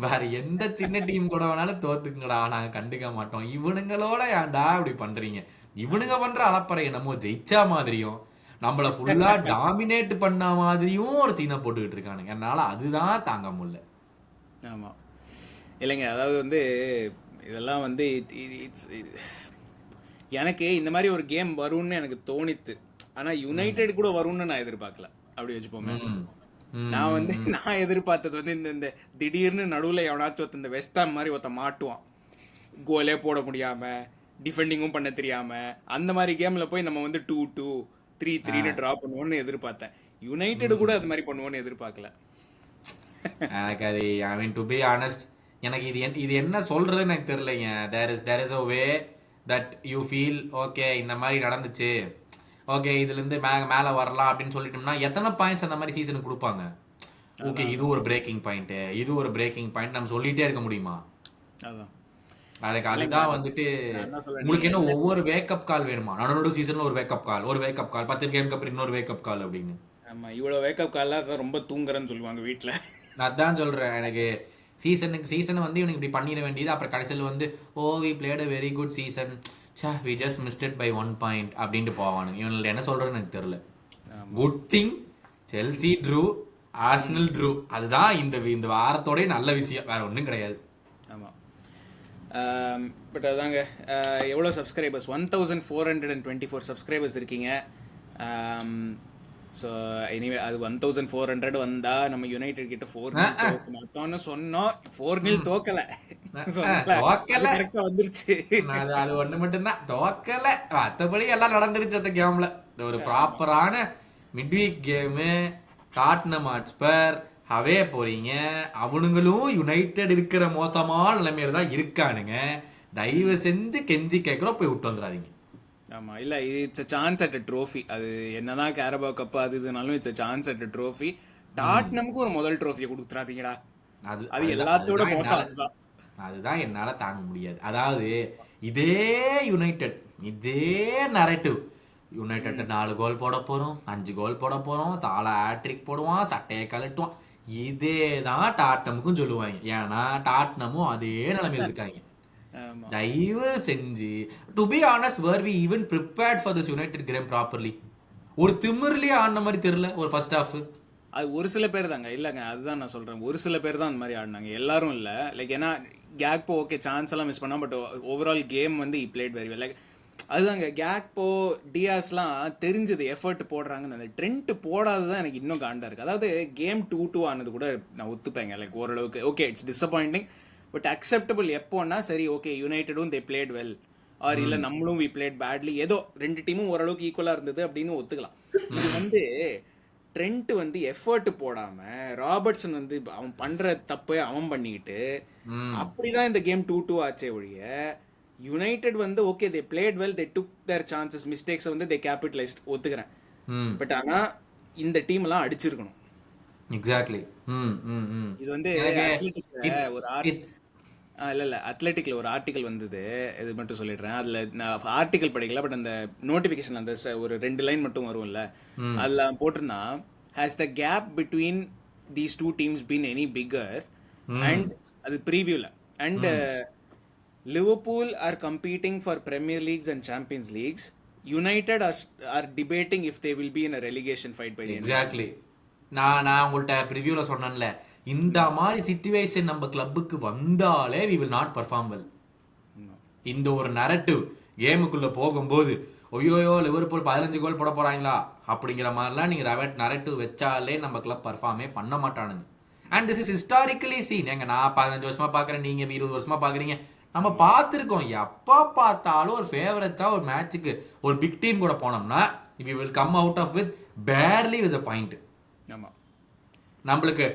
வேற எந்த சின்ன டீம் கூட வேணாலும் தோத்துக்குங்கடா, நாங்க கண்டுக்க மாட்டோம். இவனுங்களோட ஏன்டா இப்படி பண்றீங்க? இவனுங்க பண்ற அலப்பறை என்னமோ ஜெயிச்சா மாதிரியும் நம்மள ஃபுல்லா டாமினேட் பண்ண மாதிரியும் ஒரு சீனை போட்டுக்கிட்டு இருக்கானுங்க. என்னால அதுதான் தாங்க முடியல. ஆமா இல்லைங்க, அதாவது வந்து இதெல்லாம் வந்து எனக்கு இந்த மாதிரி ஒரு கேம் வரும்னு எனக்கு தோணித்து. ஆனா யுனைடெட் கூட வரும்னு நான் எதிர்பார்க்கல. அப்படி வச்சுப்போமே. நான் எதிர்பார்த்தது வந்து இந்த திடீர்னு நடுவுல எவனாச்சும் இந்த வெஸ்டாம் மாதிரி ஒருத்த மாட்டுவான், கோலே போட முடியாம டிஃபெண்டிங்கும் பண்ண தெரியாம, அந்த மாதிரி கேம்ல போய் நம்ம வந்து 2-2 3-3 டிரா பண்ணுவோம்னு எதிர்பார்த்தேன். யுனைடெட் கூட அது மாதிரி பண்ணுவோம்னு எதிர்பார்க்கல. எனக்கு அது ஐ மீன் டு பி ஆனஸ்ட் எனக்கு இது என்ன சொல்றதுன்னு எனக்கு தெரியலைங்க. there is a way that you feel okay இந்த மாதிரி நடந்துச்சு, ஓகே இதுல இருந்து மேல வரலாம் அப்படின்னு சொல்லிட்டோம்னா எத்தனை பாயிண்ட்ஸ் அந்த மாதிரி சீசனுக்கு கொடுப்பாங்க? ஓகே இது ஒரு பிரேக்கிங் பாயிண்ட் நம்ம சொல்லிட்டே இருக்க முடியுமா? அதுதான் வந்துட்டு உங்களுக்கு என்ன ஒவ்வொரு வேக்கப் கால் வேணுமா? நடு சீசன்ல ஒரு வேக்கப் கால் 10 கேம் அப்புறம் இன்னொரு வேக்கப் கால் அப்படின்னு. ஆமா இவ்வளவு வேக்கப் கால்லாம் ரொம்ப தூங்குறேன்னு சொல்லுவாங்க வீட்டுல. நான் அதான் சொல்றேன், எனக்கு சீசன் வந்து இவனுக்கு இப்படி பண்ணிட வேண்டியது. அப்புறம் கடைசியில் வந்து we played a very good season, we just missed it by 1 point அப்படின்ட்டு போவானுங்க. இவனுக்கு என்ன சொல்றதுன்னு எனக்கு தெரியல. Good thing Chelsea true, Arsenal true, அதுதான் இந்த வாரத்தோட நல்ல விஷயம், வேற ஒன்றும் கிடையாது. ஆமா பட் அதாங்க எவ்வளோ சப்ஸ்கிரைபர்ஸ் 1424 சப்ஸ்கிரைபர்ஸ் இருக்கீங்க. ஸோ எனிவே அது 1400 வந்தா நம்ம யுனைடெட் கிட்ட 4-0 தோக்க மாட்டோம்னு சொன்னோம். 4-0 தோக்கல வந்துருச்சு. அது ஒண்ணு மட்டும்தான் தோக்கல, மற்றபடி எல்லாம் நடந்துருச்சு அந்த கேம்ல. ஒரு ப்ராப்பரான மிட்வீக் கேமு, டாட்னம் ஹாட்ஸ்பர் அவே போறீங்க, அவனுங்களும் யுனைடெட் இருக்கிற மோசமான நிலைமையில தான் இருக்கானுங்க. தயவு செஞ்சு கெஞ்சி கேட்குறோம், போய் விட்டு வந்துடாதீங்க. ஆமா இல்ல இட்ஸ் சான்ஸ் அட் ட்ரோஃபி. அது என்னதான் கேரபா கப் அது இதுனாலும் இட்ஸ் சான்ஸ் அட் ட்ரோஃபி. டாட்னமுக்கு ஒரு முதல் ட்ரோஃபியை கொடுத்துறாதீங்கடா, அது எல்லாத்தோட மோசம். அதுதான் என்னால தாங்க முடியாது. அதாவது இதே யுனைடெட், இதே நரேட்டிவ், யுனைடெட் 4 கோல் போட போறோம், 5 கோல் போட போறோம், சாலா ஹேட்ரிக் போடுவான், சட்டையை கழட்டுவான், இதே தான் டாட்னமுக்கும் சொல்லுவாங்க. ஏன்னா டாட்னமும் அதே நிலைமையில் இருக்காங்க. தயவு செஞ்சு to be honest were we even prepared for this United game properly? ஒரு திமிர்லயே ஆடின மாதிரி தெரியல ஒரு ஃபர்ஸ்ட் ஹாஃப். அது ஒரு சில பேர் தாங்க, இல்லைங்க அதுதான் நான் சொல்றேன், ஒரு சில பேர் தான் அந்த மாதிரி ஆடினாங்க, எல்லாரும் இல்லை. லைக் ஏன்னா கேக்போ ஓகே சான்ஸ் எல்லாம் மிஸ் பண்ணா, பட் ஓவரால் கேம் வந்து he played very well. Like அதுதாங்க கேக்போ டியாஸ்லாம் தெரிஞ்சது எஃபர்ட் போடுறாங்கன்னு. அந்த ட்ரெண்ட் போடாததான் எனக்கு இன்னும் காண்டா இருக்கு. அதாவது கேம் 2-2 ஆனது கூட நான் ஒத்துப்பேங்க, லைக் ஓரளவுக்கு okay it's disappointing but acceptable. எப்போன்னா சரி ஓகே யுனைடெடும் தே பிளேட் வெல், ஆர் இல்லை நம்மளும் வி பிளேட் பேட்லி, ஏதோ ரெண்டு டீமும் ஓரளவுக்கு ஈக்குவலாக இருந்தது அப்படின்னு ஒத்துக்கலாம். இது வந்து ட்ரெண்ட் வந்து எஃபர்ட் போடாம ராபர்ட்சன் வந்து அவன் பண்ற தப்பை அவன் பண்ணிக்கிட்டு அப்படிதான் இந்த கேம் 2-2 ஆச்சே ஒழிய யுனைடெட் வந்து okay they played well, they took there chances, mistakes வந்து தே கேபிட்டலைஸ்ட், ஒத்துக்கிறேன். பட் ஆனா இந்த டீம் எல்லாம் அடிச்சிருக்கணும். எக்ஸாக்ட்லி. இது வந்து இல்ல அத்லெட்டிக்ல ஒரு ஆர்டிகல் வந்தது, இது மட்டும் சொல்லிடுறேன். அதுல நான் ஆர்டிகல் படிக்கல, பட் அந்த நோட்டிபிகேஷன் அந்த ஒரு 2 லைன் மட்டும் வரும்ல, அதுல போட்டிருந்தா has the gap between these two teams been any bigger, and அது ப்ரீவியூல, and Liverpool are competing for Premier Leagues and Champions Leagues, United are debating if they will be in a relegation fight by the end. Exactly. நான் உங்கள்ட்ட ப்ரிவியூல சொன்னேன்ல, இந்த மாதிரி situation நம்ம கிளப்புக்கு வந்தாலே we will not perform well. இந்த ஒரு narrative கேமுக்குள்ள போகும்போது ஒய்யோயோ லிவர்பூல் 15 கோல் போட போறாங்களா அப்படிங்கிற மாதிரிலாம் நீங்க நரேட்டிவ் வச்சாலே நம்ம கிளப் பர்ஃபார்மே பண்ண மாட்டானுங்க. And this is historically scene. எங்க நான் 15 வருஷமா பாக்குறேன், நீங்க 20 வருஷமா பாக்குறீங்க, நம்ம பார்த்துருக்கோம். எப்போ பார்த்தாலும் ஒரு ஃபேவரட்டா ஒரு மேட்சுக்கு ஒரு பிக் டீம் கூட போனோம்னா we will come out of with barely with a point. ஆமா, நம்மளுக்கு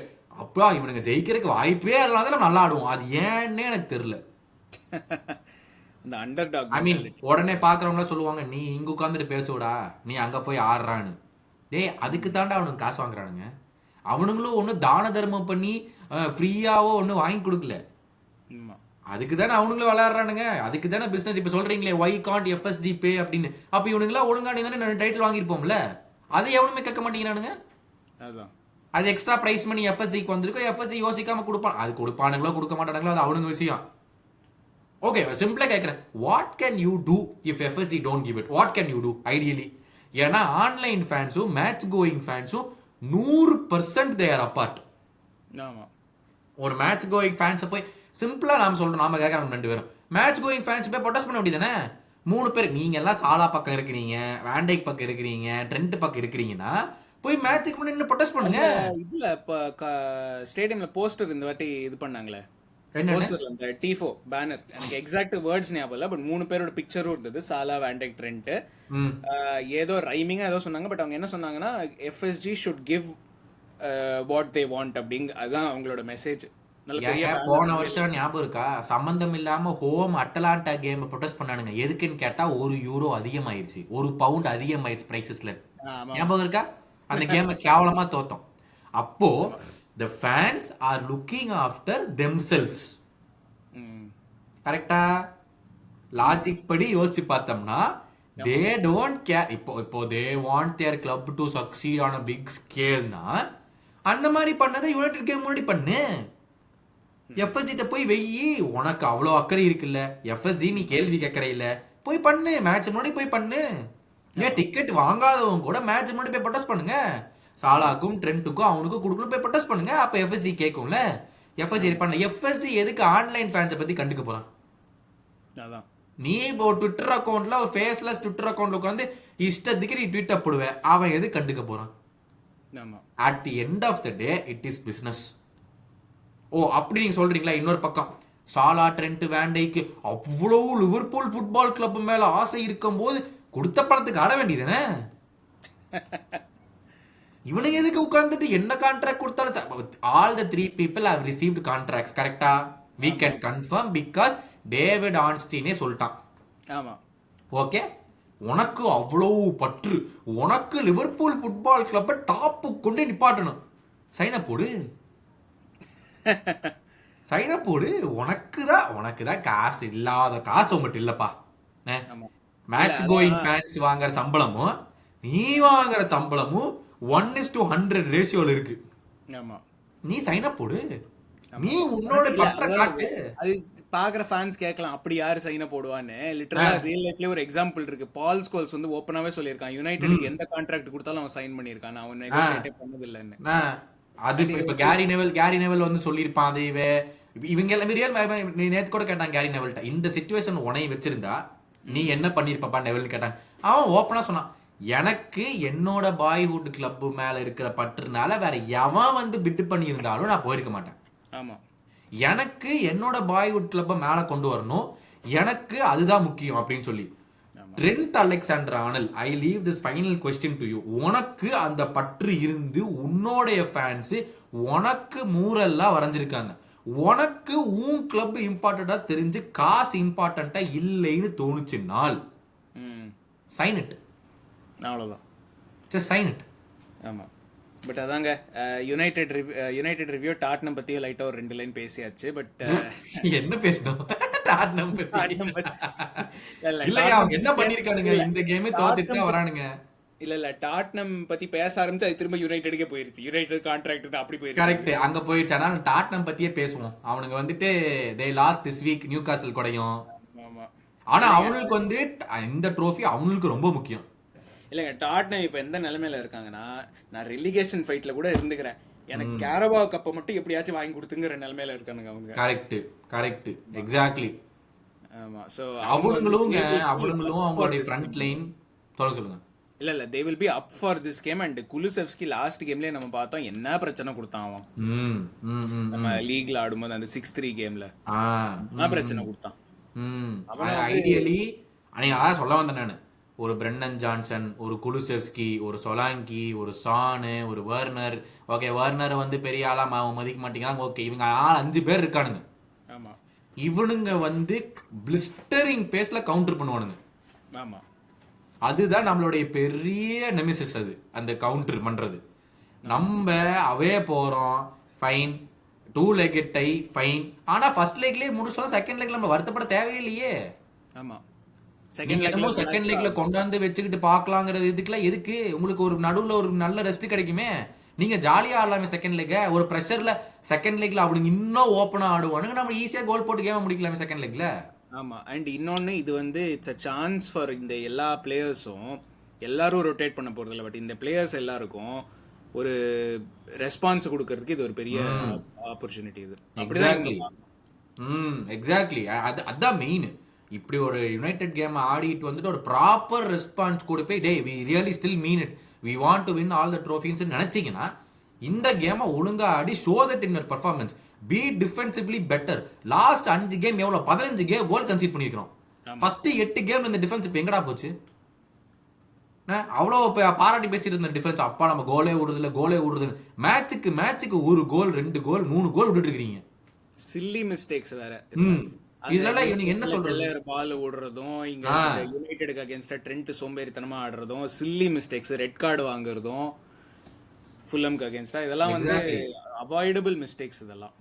அப்பா இவனுங்க ஜெயிக்கிறதுக்கு வாய்ப்பே இல்லாத நல்லா ஆடுவோம். அது ஏன்னே எனக்கு தெரியல. அந்த அண்டர்டாக், ஐ மீன் உடனே பாக்குறவங்க சொல்லுவாங்க, நீ இங்க உட்காந்துட்டு பேசுவடா, நீ அங்க போய் ஆடுறான்னு. டேய், அதுக்கு தாண்டா அவனுக்கு காசு வாங்குறானுங்க. அவனுங்களும் ஒன்னும் தான தர்மம் பண்ணி ஃப்ரீயாவோ ஒன்னும் வாங்கி கொடுக்கல. அதுக்கு தானே அவனுங்களும் விளையாடுறானுங்க, அதுக்கு தானே பிசினஸ். இப்ப சொல்றீங்களே why can't FSG pay அப்படின்னு, அப்ப இவனுங்களா ஒழுங்காடி தானே டைட்டில் வாங்கியிருப்போம்ல, அதை எவனுமே கேட்க மாட்டேங்கிறானுங்க. அதுதான் அது எக்ஸ்ட்ரா பிரைஸ் பண்ணி FSGக்கு வந்திருக்கு, FSG யோசிக்காம கொடுப்பான். அது கொடுப்பானுங்களோ கொடுக்க மாட்டானுங்களோ அது அவனுங்க விஷயம். ஓகே, சிம்பிளா கேட்கிறேன், what can you do if FSG don't give it? What can you do ideally? ஏன்னா ஆன்லைன் ஃபேன்ஸும் மேட்ச் கோயிங் ஃபேன்ஸும் 100% தே ஆர் அப்பார்ட். ஒரு மேட்ச் கோயிங் ஃபேன்ஸை போய் சிம்பிளா நாம சொல்றோம், நாம கேட்கறோம் 2 பேரும் மேட்ச் கோயிங் ஃபேன்ஸ் போய் ப்ரொடெஸ்ட் பண்ண வேண்டியதானே? 3 பேர், நீங்க எல்லாம் சாலா பக்கம் இருக்கிறீங்க, வேண்டைக் பக்கம் இருக்கிறீங்க, ட்ரெண்ட் பக்கம் இருக்கிறீங்கன்னா போய் மேட்சுக்கு முன்னாடி ப்ரொடெஸ்ட் பண்ணுங்க. இதுல இப்ப ஸ்டேடியம்ல போஸ்டர் இந்த வாட்டி இது பண்ணாங்களே, போஸ்டர்ல அந்த T4 பேனர், எனக்கு எக்ஸாக்ட் வேர்ட்ஸ் ஞாபகம் இல்ல, பட் 3 பேரோட பிக்சரும் இருந்தது, சாலா, வேண்டைக், ட்ரெண்ட். ஏதோ ரைமிங்கா ஏதோ சொன்னாங்க, பட் அவங்க என்ன சொன்னாங்கன்னா FSG should give what they want அப்படிங்க, அதுதான் அவங்களோட மெசேஜ். போன வருஷம் ஞாபகம் இருக்கா, சம்பந்தம் இல்லாம ஹோம் அட்டலாண்டா கேம் ப்ரொடெஸ்ட் பண்ணானுங்க. எதுக்குன்னு கேட்டா €1 அதிகமாயிருச்சு, £1 அதிகமாயிருச்சு பிரைசஸ்ல. ஞாபகம் இருக்கா? அந்த கேமை கேவலமா தோத்தோம். அப்போ the fans are looking after themselves. கரெக்டா? லாஜிக் படி யோசிச்சு பார்த்தோம்னா they don't care. இப்போ they want their club to succeed on a big scale னா அந்த மாதிரி பண்ணதை யுனைடெட் கேம் முன்னாடி பண்ணு. FSG போய் வெயி, உனக்கு அவ்வளோ அக்கறை இருக்குல்ல, FSG நீ கேள்வி கேட்கற இல்ல, போய் பண்ணு, மேட்ச் முன்னாடி போய் பண்ணு. ஏன் டிக்கெட் வாங்காதவங்க கூட மேட்ச் முன்னாடி போய் ப்ரொடெஸ்ட் பண்ணுங்க. சாலாக்கும் ட்ரெண்ட்டுக்கும் அவனுக்கும் கொடுக்கணும், போய் ப்ரொடெஸ்ட் பண்ணுங்க. அப்ப FSG கேட்கும்ல. FSG பண்ணல. FSG எதுக்கு ஆன்லைன் ஃபேன்ஸை பத்தி கண்டுக்க போறான்? அதான் நீ இப்போ ட்விட்டர் அக்கௌண்ட்ல ஒரு ஃபேஸ்லெஸ் ட்விட்டர் அக்கௌண்ட்ல உட்காந்து இஷ்டத்துக்கு நீ ட்வீட் போடுவேன், அவன் எது கண்டுக்க போறான்? At the end of the day it is business. ஓ, அப்படி நீங்க சொல்றீங்களா? இன்னொரு பக்கம் சாலா, ட்ரெண்ட், வேண்டைக்கு அவ்வளவு லிவர்பூல் ஃபுட்பால் கிளப் மேல ஆசை இருக்கும் போது கொடுத்த பணத்துக்கு ஆட வேண்டியதுனே. இவனுங்க எதுக்கு உட்கார்ந்துட்டு என்ன கான்ட்ராக்ட் கொடுத்தாலும், all the 3 people have received contracts. கரெக்டா? we can confirm because David ஆன்ஸ்டீனே சொல்லிட்டான். ஆமா, ஓகே. உனக்கு அவ்வளவு பற்று, உனக்கு லிவர்பூல் ஃபுட்பால் கிளப்பை டாப்பு கொண்டு நிப்பாட்டணும், சைனா போடு, சைனா போடு. உனக்கு தான் காசு இல்லாத காசு உங்ககிட்ட இல்லப்பா. மேட்ச் கோயிங் ஃபேன்ஸ் வாங்குற சம்பளமும் நீ வாங்குற சம்பளமும் 1:100 ரேஷியோல இருக்கு. நீ சைன் அப் போடு, நீ உன்னோட பற்ற காட்டு. அது பாக்குற ஃபேன்ஸ் கேட்கலாம், அப்படி யாரு சைன் அப் போடுவான்னு. லிட்டரலா ரியல் லைஃப்ல ஒரு எக்ஸாம்பிள் இருக்கு. பால் ஸ்கோல்ஸ் வந்து ஓப்பனாவே சொல்லியிருக்கான், யுனைடெட்க்கு எந்த கான்ட்ராக்ட் கொடுத்தாலும் அவன் சைன் பண்ணியிருக்கான், அவன் நெகோஷியேட் பண்ணது இல்லன்னு. அது இப்ப கேரி நெவல் வந்து சொல்லியிருப்பான். அது இவங்க எல்லாமே ரியல். நீ நேத்து கூட கேட்டான் கேரி நெவல்ட்ட, இந்த சிச்சுவேஷன் உனையை வச்சிருந்தா நீ என்ன பண்ணிருப்பா நெவல்னு கேட்டாங்க. அவன் ஓப்பனா சொன்னான், எனக்கு என்னோட பாய்வுட் கிளப் மேல இருக்கிற பற்றுனால வேற எவன் வந்து பிட் பண்ணி இருந்தாலும் நான் போயிருக்க மாட்டேன். ஆமா, எனக்கு என்னோட பாய்வுட் கிளப்பை மேல கொண்டு வரணும், எனக்கு அதுதான் முக்கியம் அப்படின்னு சொல்லி trend Alexander Arnold, I leave this final question to you. உனக்கு அந்த பற்று இருந்து உன்னோடைய ஃபேன்ஸ் உனக்கு மூரல்லா வரைஞ்சிருக்காங்க. உனக்கு உன் கிளப் இம்பார்ட்டண்டா தெரிஞ்சு காசு இம்பார்ட்டண்டா இல்லைன்னு தோணுச்சுனால் சைன் இட். அவ்வளோதான், ஜஸ்ட் சைன் இட். ஆமாம். பட் அதாங்க யுனைடெட் ரிவ்யூ டாட்னம் பற்றியும் லைட்டாக ஒரு 2 லைன் பேசியாச்சு. பட் என்ன பேசணும் டாட்னம் பத்தி? இல்லையா அவங்க என்ன பண்ணிருக்கானுங்க இந்த கேமே தோத்துட்டு வரானுங்க. இல்ல டாட்னம் பத்தி பேச ஆரம்பிச்சு அது திரும்ப யுனைடெடுக்கே போயிருச்சு. யுனைடெட் கான்ட்ராக்ட் அப்படி போயிருச்சு. கரெக்ட், அங்க போயிருச்சு. அதனால டாட்னம் பத்தியே பேசுவோம். அவனுங்க வந்துட்டு they lost this week Newcastle கூடயும். ஆனா அவங்களுக்கு வந்து இந்த ட்ரோஃபி அவங்களுக்கு ரொம்ப முக்கியம். இல்லைங்க, டாட்னம் இப்போ எந்த நிலைமையில இருக்காங்கன்னா, நான் ரெலிகேஷன் ஃபைட்ல கூட இருந்துக்கிறேன், எனக்கு கேரபா கப்பை மட்டும் எப்படியாச்சும் வாங்கி கொடுத்துங்கிற நிலைமையில இருக்கானுங்க அவங்க. Correct correct exactly. ஆமா. சோ அவங்களும் அவங்களுடைய ஃப்ரண்ட் லைன் சொல்லுங்க. இல்ல they will be up for this game. and Kulusevski last கேம்லயே நம்ம பார்த்தோம் என்ன பிரச்சனை கொடுத்தான் அவன். நம்ம லீக்ல ஆடும்போது அந்த 6-3 கேம்ல என்ன பிரச்சனை கொடுத்தான். ஐடியலி நீங்க அதான் சொல்ல வந்தேன் நானு. ஒரு பிரெண்டன் ஜான்சன், ஒரு குலுசெவ்ஸ்கி, ஒரு சொலாங்கி, ஒரு சானு, ஒரு வர்னர். ஓகே, வர்னர் வந்து பெரிய ஆளா மதிக்க மாட்டேங்கிறாங்க. ஓகே, இவங்க 5 பேர் இருக்கானுங்க. ஆமா, இவனுங்க வந்து பிளிஸ்டரிங் பேஸ்ல கவுண்டர் பண்ணுவானுங்க. ஆமா, அதுதான் நம்மளுடைய பெரிய நெமிசிஸ். அது அந்த கவுண்டர் பண்றது. நம்ம அவே போறோம் ஃபைன், 2 லெக் டை ஃபைன். ஆனா ஃபர்ஸ்ட் லெக்லயே முடிச்சோம், செகண்ட் லெக்ல நம்ம வருத்தப்பட தேவையில்லையே. ஆமா, செகண்ட் லெக்ல கொண்டாந்து வச்சுக்கிட்டு பாக்கலாங்கிறது இதுக்குலாம் எதுக்கு? உங்களுக்கு ஒரு நடுவுல ஒரு நல்ல ரெஸ்ட் கிடைக்குமே, நீங்க ஜாலியா ஆடலாமே செகண்ட் லெக். ஒரு பிரஷர்ல செகண்ட் லெக்ல அவனுங்க இன்னும் ஓப்பனா ஆடுவானுங்க, நம்ம ஈஸியா கோல் போட்டு கேம் முடிக்கலாமே செகண்ட் லெக்ல. ஆமா. அண்ட் இன்னொன்னு, இது வந்து இட்ஸ் அ சான்ஸ் ஃபார் இந்த எல்லா பிளேயர்ஸும், எல்லாரும் ரொட்டேட் பண்ண போறது இல்லை, பட் இந்த பிளேயர்ஸ் எல்லாருக்கும் ஒரு ரெஸ்பான்ஸ் கொடுக்கறதுக்கு இது ஒரு பெரிய ஆப்பர்ச்சுனிட்டி. இது எக்ஸாக்ட்லி அதான் மெயின். இப்படி ஒரு யுனைடெட் கேம் ஆடிட்டு வந்துட்டு ஒரு ப்ராப்பர் ரெஸ்பான்ஸ் கூட போய் they we really still mean it, we want to win all the trophies நினைச்சீங்கன்னா இந்த கேமை ஒழுங்கா ஆடி show that in your performance, be defensively better. Last 5 game எவ்வளவு 15 கோல் கன்சீட் பண்ணிருக்கோம். ஃபர்ஸ்ட் 8 கேம்ல இந்த டிஃபென்ஸ் இப்ப எங்கடா போச்சு? அவ்வளவு பாராட்டி பேசிட்டு இருந்த டிஃபென்ஸ் அப்பா நம்ம கோலே விடுறது. மேட்சுக்கு ஒரு கோல் 2 கோல் 3 கோல் விட்டுட்டு இருக்கீங்க. சில்லி மிஸ்டேக்ஸ் வேற. இதெல்லாம் இவனுக்கு என்ன சொல்றது? பால் ஓடுறதும், இங்க யுனைடெடுக்கு அகைன்ஸ்டா ட்ரெண்ட் சோம்பேறித்தனமா ஆடுறதும், சில்லி மிஸ்டேக்ஸ், ரெட் கார்டு வாங்குறதும் ஃபுல்லம்க்கு அகைன்ஸ்டா, இதெல்லாம் வந்து அவாய்டபிள் மிஸ்டேக்ஸ் இதெல்லாம்.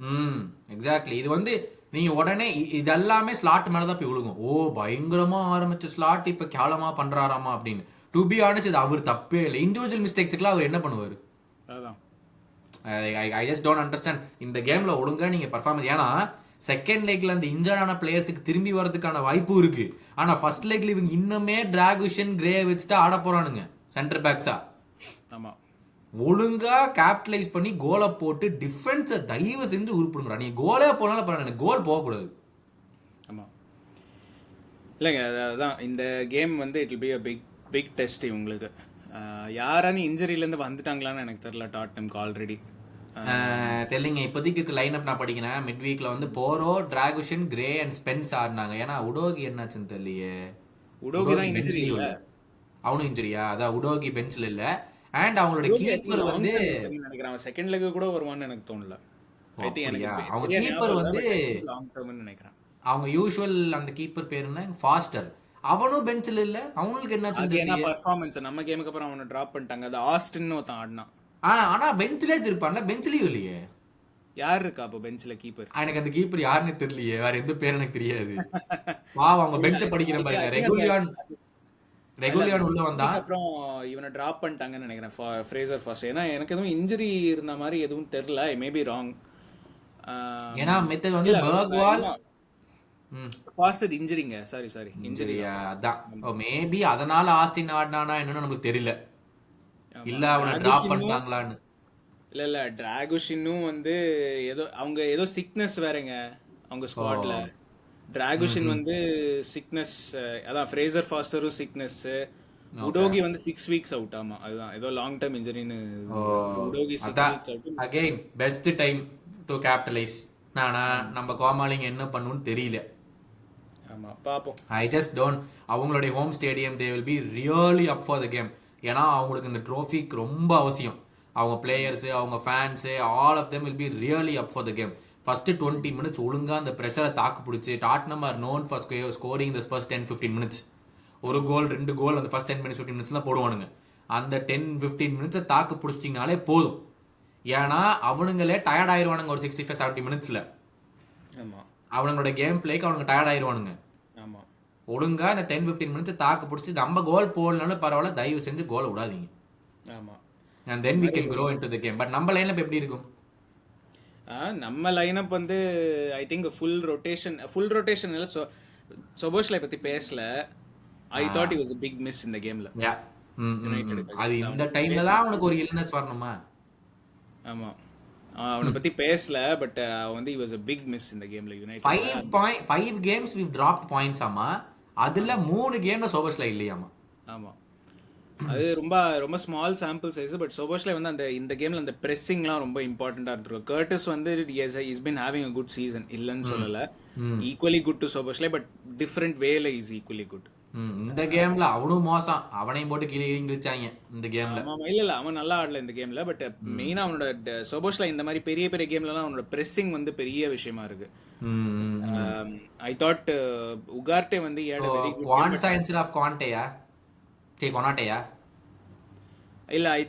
எக்ஸாக்ட்லி. இது வந்து நீங்க உடனே இதெல்லாமே ஸ்லாட் மேலதான் போய் விழுகும். ஓ பயங்கரமா ஆரம்பிச்ச ஸ்லாட் இப்ப கேவலமா பண்றாராமா அப்படின்னு. டு பி ஆனஸ்ட் இது அவர் தப்பே இல்லை. இண்டிவிஜுவல் மிஸ்டேக்ஸ்க்குலாம் அவர் என்ன பண்ணுவாரு? அதான் ஐ ஜஸ்ட் டோன்ட் அண்டர்ஸ்டாண்ட். இந்த கேம்ல ஒழுங்கா நீங்க பர்ஃபார்மன்ஸ், ஏன்னா செகண்ட் லெக்ல அந்த இன்ஜர் ஆன பிளேயர்ஸுக்கு திரும்பி வரதுக்கான வாய்ப்பு இருக்கு. ஆனா ஃபர்ஸ்ட் லெக்ல இவங்க இன்னுமே டிராகுஷன் கிரே வச்சுட்டு ஆட போறானுங்க சென்டர் பேக்ஸா. ஆமா, ஒழுங்கா கேபிட்டலைஸ் பண்ணி கோலை போட்டு டிஃபென்ஸை தயவு செஞ்சு உருப்பிடுங்கடா. நீங்க கோலே போனாலும் பரவாயில்ல, கோல் போகக்கூடாது. ஆமா, இல்லைங்க அதான் இந்த கேம் வந்து it will be a big test இவங்களுக்கு. யாரானு இன்ஜரியிலேருந்து வந்துட்டாங்களான்னு எனக்கு தெரியல டாட்னம்க்கு ஆல்ரெடி தெரியலங்க. இப்போதைக்கு லைன் அப் நான் படிக்கிறேன். மிட் வீக்ல வந்து போரோ, டிராகுஷன், கிரே அண்ட் ஸ்பென்ஸ் ஆடினாங்க. ஏன்னா உடோகி என்னாச்சுன்னு தெரியலையே. உடோகி தான் இன்ஜரி இல்ல, அவனும் இன்ஜரியா? அதான் உடோகி பெஞ்ச்ல இல்ல. அண்ட் அவங்களோட கீப்பர் வந்து நினைக்கிறேன் செகண்ட் லெக் கூட வருவான்னு எனக்கு தோணல. ஐ திங்க் எனக்கு அவங்க கீப்பர் வந்து லாங் டர்ம்னு நினைக்கிறேன். அவங்க யூசுவல் அந்த கீப்பர் பேர் என்ன, ஃபாஸ்டர். அவனும் பெஞ்ச்ல இல்ல. அவங்களுக்கு என்னாச்சு என்ன பெர்ஃபார்மன்ஸ் நம்ம கேமுக்கு அப்புறம் அவனை டிராப் பண்ணிட்டாங்க. அது ஆஸ்டின் ஒருத்தன் ஆடினான். ஆனா பெஞ்ச்ல இருப்பான்ல, பெஞ்ச்லயும் இல்லையே. யார் இருக்கா அப்போ பெஞ்ச்ல கீப்பர்? எனக்கு அந்த கீப்பர் யாருன்னு தெரியலையே, வேற எந்த பேர் எனக்கு தெரியாது. பாவம் அவங்க பெஞ்ச படிக்கிற பாருங்க. ரெகுலியான் உள்ள வந்தா அப்புறம் இவனை டிராப் பண்ணிட்டாங்கன்னு நினைக்கிறேன், ஃப்ரேசர் ஃபாஸ்ட். ஏன்னா எனக்கு எதுவும் இன்ஜரி இருந்த மாதிரி எதுவும் தெரியல. ஐ மே பி ராங். ஏன்னா மெத்த வந்து பர்க்வால் ஃபாஸ்ட் இன்ஜரிங்க. சாரி இன்ஜரியா? அதான் மேபி அதனால ஆஸ்டின் ஆடினானா என்னன்னு நமக்கு தெரியல. இல்ல அவனை டிராப் பண்ணிட்டாங்களான்னு. இல்ல டிராகுஷினும் வந்து ஏதோ சிக்னஸ் வேறங்க அவங்க ஸ்குவாட்ல. டிராகுஷின் வந்து சிக்னஸ், அதான் ஃப்ரேசர் ஃபாஸ்டரும் சிக்னஸ். உடோகி வந்து 6 வீக்ஸ் அவுட். ஆமா, அதுதான் ஏதோ லாங் டர்ம் இன்ஜரின்னு. Udogie 6 weeks out. Again best time to capitalise. நானா நம்ம கோமாளிங்க என்ன பண்ணுன்னு தெரியல. ஆமா பாப்போம். ஐ ஜஸ்ட் டோன்ட் அவங்களுடைய home stadium they will be really up for the game. ஏன்னா அவங்களுக்கு இந்த ட்ரோஃபிக் ரொம்ப அவசியம். அவங்க பிளேயர்ஸு, அவங்க fans, all of them will be really up for the game. First 20 minutes ஒழுங்கா அந்த ப்ரெஷரை தாக்கு பிடிச்சி, Tottenham are known for scoring the first 10-15 minutes. ஒரு கோல் 2 கோல் அந்த ஃபர்ஸ்ட் 10 மினிட்ஸ் 15 மினிட்ஸ் தான் போடுவானுங்க. அந்த 10-15 மினிட்ஸை தாக்கு பிடிச்சிட்டிங்கனாலே போதும். ஏன்னா அவனுங்களே டயர்ட் ஆயிடுவானுங்க ஒரு 65-70 மினிட்ஸ்ல. ஆமா அவனுங்களோட கேம் பிளேக்கு அவனுங்க டயர்ட் ஆயிடுவானுங்க. ஆமா ஒழுங்கா இந்த 10-15 மினிட்ஸ் தாக்கு பிடிச்சி நம்ம கோல் போடலனாலும் பரவாயில்ல, தயவு செஞ்சு கோலை விடாதீங்க. ஆமா and then we can grow into the game. But நம்ம லைன்ல எப்படி இருக்கும்? நம்ம லைனப் வந்து ஐ திங்க் ஃபுல் ரொட்டேஷன் இல்ல. சொபோஸ்லை பத்தி பேசல. I thought he was a big miss in the gameல. அது இந்த டைம்ல தான் அவனுக்கு ஒரு இல்னஸ் வரணுமா? ஆமா அவனை பத்தி பேசல. பட் வந்து he was a big miss in the gameல. United 5 games we've dropped points ஆமா. அதுல 3 கேம்ல சோபோஸ்லை இல்லையாமா. ஆமா அது ரொம்ப ரொம்ப ஸ்மால் சாம்பிள் சைஸ். பட் சோபோஸ்லை வந்து அந்த இந்த கேம்ல அந்த பிரெஸ்ஸிங்லாம் ரொம்ப இம்பார்ட்டண்டா இருந்திருக்கும். கர்டிஸ் வந்து is been having a good season, இல்லைன்னு சொல்லல. Equally good to Szoboszlai, but different வேல இஸ் ஈக்குவலி குட். இந்த கேம்ல அவனும் மோசம், அவனையும் போட்டு கிழிச்சாங்க இந்த கேம்ல. இல்ல அவன் நல்லா ஆடல இந்த கேம்ல. பட் மெயினா அவனோட சோபோஸ்லை இந்த மாதிரி பெரிய பெரிய கேம்லலாம் அவனோட பிரெஸ்ஸிங் வந்து பெரிய விஷயமா இருக்கு. ஐ தாட் உகார்டே வந்து குவான் சயின்ஸ் ஆஃப் குவான்டேயா கொனாட்டேயா இல்ல. ஐ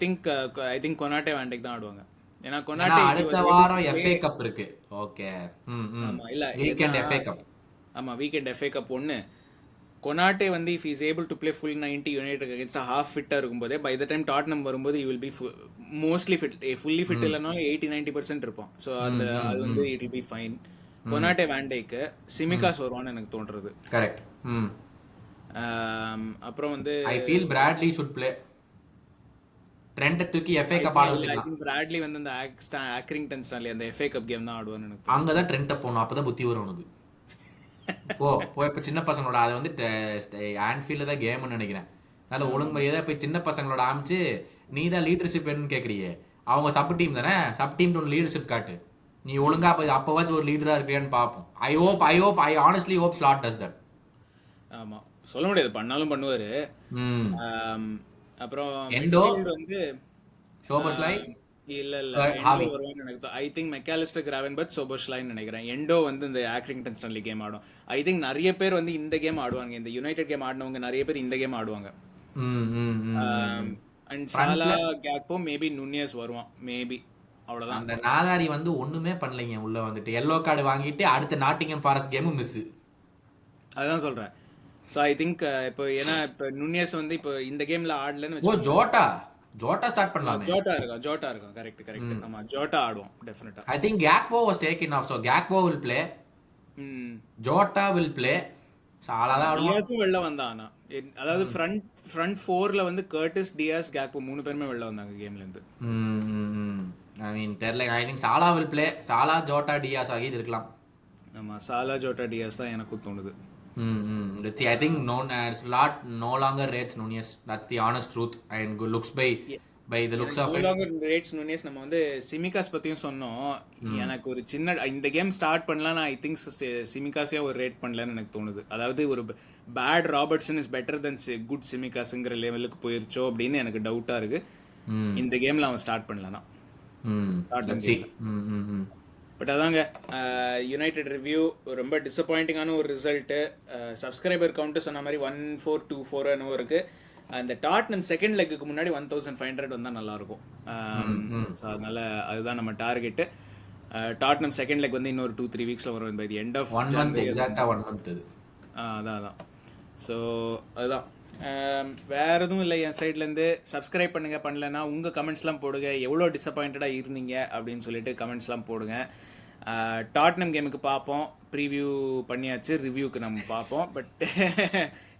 திங்க் கொனாட்டே வாண்டேக் தான் ஆடுவாங்க. ஏன்னா கொனாட்டே அடுத்த வாரம் FA கப் இருக்கு. ஓகே ஆமா இல்ல வீக்கெண்ட் FA கப். ஆமா வீக்கெண்ட் FA கப் ஒன்னு. கொனாட்டே வந்து if he is able to play full 90 United against a half fit இருக்கும்போதே by the time டாட்னம் வரும்போது he will be mostly fit. fully fit இல்லனாலும் 80-90% இருப்பான். சோ அது வந்து it will be fine. கொனாட்டே வாண்டேக்கு சிமிகாஸ் வருவான்னு எனக்கு தோன்றது. கரெக்ட். அப்புறம் வந்து I feel Bradley should play. Trend தூக்கி FA கப் ஆட வச்சிடலாம். பிராட்லி வந்து அந்த ஆக்ரிங்டன் ஸ்டான்லி அந்த FA கப் கேம் தான் ஆடுவான்னு எனக்கு. அங்க தான் ட்ரெண்ட் போணும், அப்பதான் புத்தி வரும் உனக்கு. போய் இப்ப சின்ன பசங்களோட அது வந்து ஆன்ஃபீல்ட்ல தான் கேம்னு நினைக்கிறேன். அதனால ஒழுங்கு மரியாதை போய் சின்ன பசங்களோட ஆமிச்சு நீ தான் லீடர்ஷிப் வேணும்னு கேக்குறியே. அவங்க சப் டீம் தானே, சப் டீம் ஒன்று லீடர்ஷிப் காட்டு. நீ ஒழுங்கா போய் அப்பவாச்சும் ஒரு லீடரா இருக்கியான்னு பார்ப்போம். ஐ honestly hope Slot does that. ஆமா சொல்ல முடியாது, பண்ணாலும் பண்ணுவாரு. அப்புறம் எண்டோ வந்து சோபோஸ்லை இல்ல வருவான்னு எனக்கு. ஐ திங்க் மெக்காலிஸ்டர் கிராவன்பர்ச் சோபோஸ்லைன்னு நினைக்கிறேன். எண்டோ வந்து இந்த ஆக்ரிங்டன் ஸ்டான்லி கேம் ஆடும். ஐ திங்க் நிறைய பேர் வந்து இந்த கேம் ஆடுவாங்க. இந்த யுனைடெட் கேம் ஆடினவங்க நிறைய பேர் இந்த கேம் ஆடுவாங்க. அண்ட் சாலா கேக்போ மேபி நுனியஸ் வருவான் மேபி. அவ்வளவுதான். அந்த நாதாரி வந்து ஒண்ணுமே பண்ணலைங்க. உள்ள வந்துட்டு எல்லோ கார்டு வாங்கிட்டு அடுத்த நாட்டிங்ஹாம் ஃபாரஸ்ட் கேமும் மிஸ். அதான் சொல்றேன். ஸோ ஐ திங்க் இப்போ ஏன்னா இப்போ நுனியஸ் வந்து இப்போ இந்த கேம்ல ஆடலன்னு. ஓ ஜோட்டா ஸ்டார்ட் பண்ணலாம். ஜோட்டா இருக்கும். கரெக்ட். ஆமா ஜோட்டா ஆடுவோம் டெஃபினட்டா. I think Gakpo was taken off, so Gakpo will play. Jota will play. சாலா தான் ஆடுவான். டியாஸும் வெளில வந்தானா. அதாவது ஃப்ரண்ட் 4ல வந்து கர்டிஸ், டியாஸ், Gakpo மூணு பேருமே வெளில வந்தாங்க கேம்ல இருந்து. ஐ மீன் தெரியல. I think Salah will play. Salah Jota Diaz ஆகி இருக்கலாம். ஆமா சாலா ஜோட்டா டியாஸ் தான் எனக்கு தோணுது. Let's see. I think Slot no longer rates Nunez. That's the honest truth. And looks by the looks of it. No longer rates Nunez. நம்ம வந்து சிமிகாஸ் பத்தியும் சொன்னோம். எனக்கு ஒரு சின்ன இந்த கேம் ஸ்டார்ட் பண்ணலாம். நான் ஐ திங்க் சிமிகாஸே ஒரு ரேட் பண்ணலன்னு எனக்கு தோணுது. அதாவது ஒரு bad Robertson is better than good சிமிகாஸ்ங்கிற லெவலுக்கு போயிருச்சோ அப்படின்னு எனக்கு டவுட்டா இருக்கு. இந்த கேம்ல அவன் ஸ்டார்ட் பண்ணலாம். பட் அதாங்க யுனைடெட் ரிவ்யூ ரொம்ப டிசப்பாயிண்டிங்கான ஒரு ரிசல்ட்டு. சப்ஸ்கிரைபர் கவுண்ட்டு சொன்ன மாதிரி 1424 இருக்குது. அந்த டாட்னம் செகண்ட் லெக்குக்கு முன்னாடி 1500 வந்தால் நல்லாயிருக்கும். ஸோ அதனால் அதுதான் நம்ம டார்கெட்டு. டாட்னம் செகண்ட் லெக் வந்து இன்னொரு 2-3 வீக்ஸில் வரும். பை தி எண்ட் ஆஃப் அதான். ஸோ அதுதான். வேறு எதுவும் இல்லை என் சைட்லேருந்து. சப்ஸ்கிரைப் பண்ணுங்கள். பண்ணலைன்னா உங்கள் கமெண்ட்ஸ்லாம் போடுங்க. எவ்வளோ டிசப்பாயிண்டடாக இருந்தீங்க அப்படின்னு சொல்லிட்டு கமெண்ட்ஸ்லாம் போடுங்க. டாட்னம் கேமுக்கு பார்ப்போம். ப்ரீவியூ பண்ணியாச்சு. ரிவ்யூக்கு நம்ம பார்ப்போம். பட்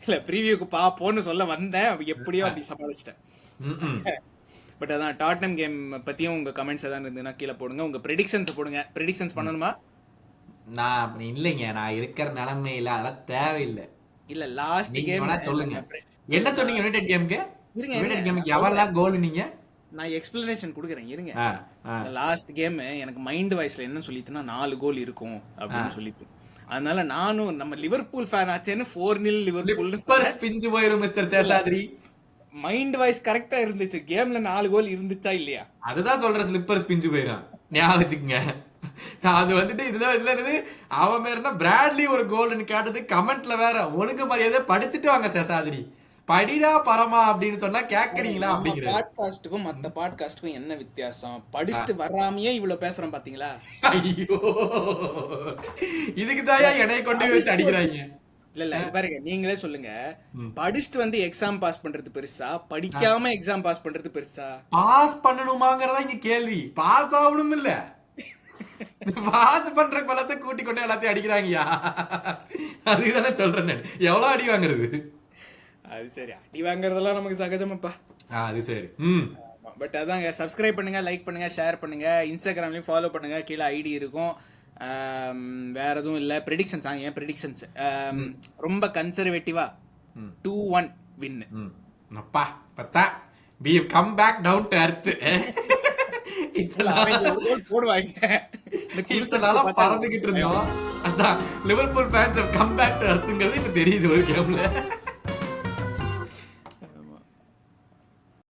இல்லை ப்ரீவியூக்கு பார்ப்போன்னு சொல்ல வந்தேன். எப்படியோ அப்படி சமாளிச்சிட்டேன். பட் அதான் டாட்னம் கேம் பற்றியும் உங்கள் கமெண்ட்ஸ் எதாவது இருந்ததுன்னா கீழே போடுங்க. உங்கள் ப்ரெடிக்ஷன்ஸை போடுங்க. ப்ரெடிக்ஷன்ஸ் பண்ணணுமா? நான் அப்படி இல்லைங்க. நான் இருக்கிற நிலைமையில அதெல்லாம் தேவையில்லை. இல்லை லாஸ்ட் கேம் சொல்லுங்க. என்ன சொன்னீங்க யுனைடெட் கேமுக்கு? யுனைடெட் கேமுக்கு எவரெல்லாம் கோல் நீங்க? நான் எக்ஸ்பிளனேஷன் கொடுக்குறேன் இருங்க. லாஸ்ட் கேம் எனக்கு மைண்ட் வாய்ஸ்ல என்ன சொல்லிட்டுனா 4 கோல் இருக்கும் அப்படின்னு சொல்லிட்டு. அதனால நானும் நம்ம லிவர்பூல் ஃபேன் ஆச்சேன்னு 4-0 லிவர்பூல் பிஞ்சு போயிரும் மிஸ்டர் சேஷாத்ரி. மைண்ட் வைஸ் கரெக்டா இருந்துச்சு. கேம்ல 4 கோல் இருந்துச்சா இல்லையா? அதுதான் சொல்ற, ஸ்லிப்பர்ஸ் பிஞ்சு போயிடும். ஞாபகம் வச்சுக்கங்க. அது வந்துட்டு இதுல இருந்து அவன் மேல பிராட்லி ஒரு கோல்னு கேட்டது கமெண்ட்ல வேற ஒழுங்கு மரியாதை படிச்சுட்டு வாங்க சேஷாத்ரி. படிடா பரமா அப்படின்னு சொன்னா கேக்குறீங்களா அப்படிங்கிற. பாட்காஸ்டுக்கும் மத்த பாட்காஸ்டுக்கும் என்ன வித்தியாசம்? படிச்சுட்டு வராமையே இவ்வளவு பேசுறோம் பாத்தீங்களா? ஐயோ, இதுக்கு தாயா என்னைய கொண்டு வச்சு அடிக்கிறாங்க. இல்ல பாருங்க, நீங்களே சொல்லுங்க. படிச்சுட்டு வந்து எக்ஸாம் பாஸ் பண்றது பெருசா, படிக்காம எக்ஸாம் பாஸ் பண்றது பெருசா? பாஸ் பண்ணணுமாங்கறதா இங்க கேள்வி. பாஸ் ஆகணும் இல்ல, பாஸ் பண்ற பலத்தை கூட்டி கொண்டு எல்லாத்தையும் அடிக்கிறாங்கயா. அதுதானே சொல்றேன். எவ்வளவு அடி வாங்குறது? அது சரி, அடி வாங்குறதெல்லாம் நமக்கு சகஜமாப்பா. அது சரி. பட் அதாங்க, சப்ஸ்கிரைப் பண்ணுங்க, லைக் பண்ணுங்க, ஷேர் பண்ணுங்க, இன்ஸ்டாகிராம்லயும் ஃபாலோ பண்ணுங்க, கீழே ஐடி இருக்கும். வேற எதுவும் இல்ல. ப்ரெடிக்ஷன்ஸ், என் ப்ரெடிக்ஷன்ஸ் ரொம்ப கன்சர்வேட்டிவா 2-1 வின். அப்பா பத்தா we have come back down to earth. போடுவாங்க. பறந்துகிட்டு இருந்தோம். அதான் Liverpool fans have come back to earthங்கிறது இப்ப தெரியுது ஒரு கேம்ல.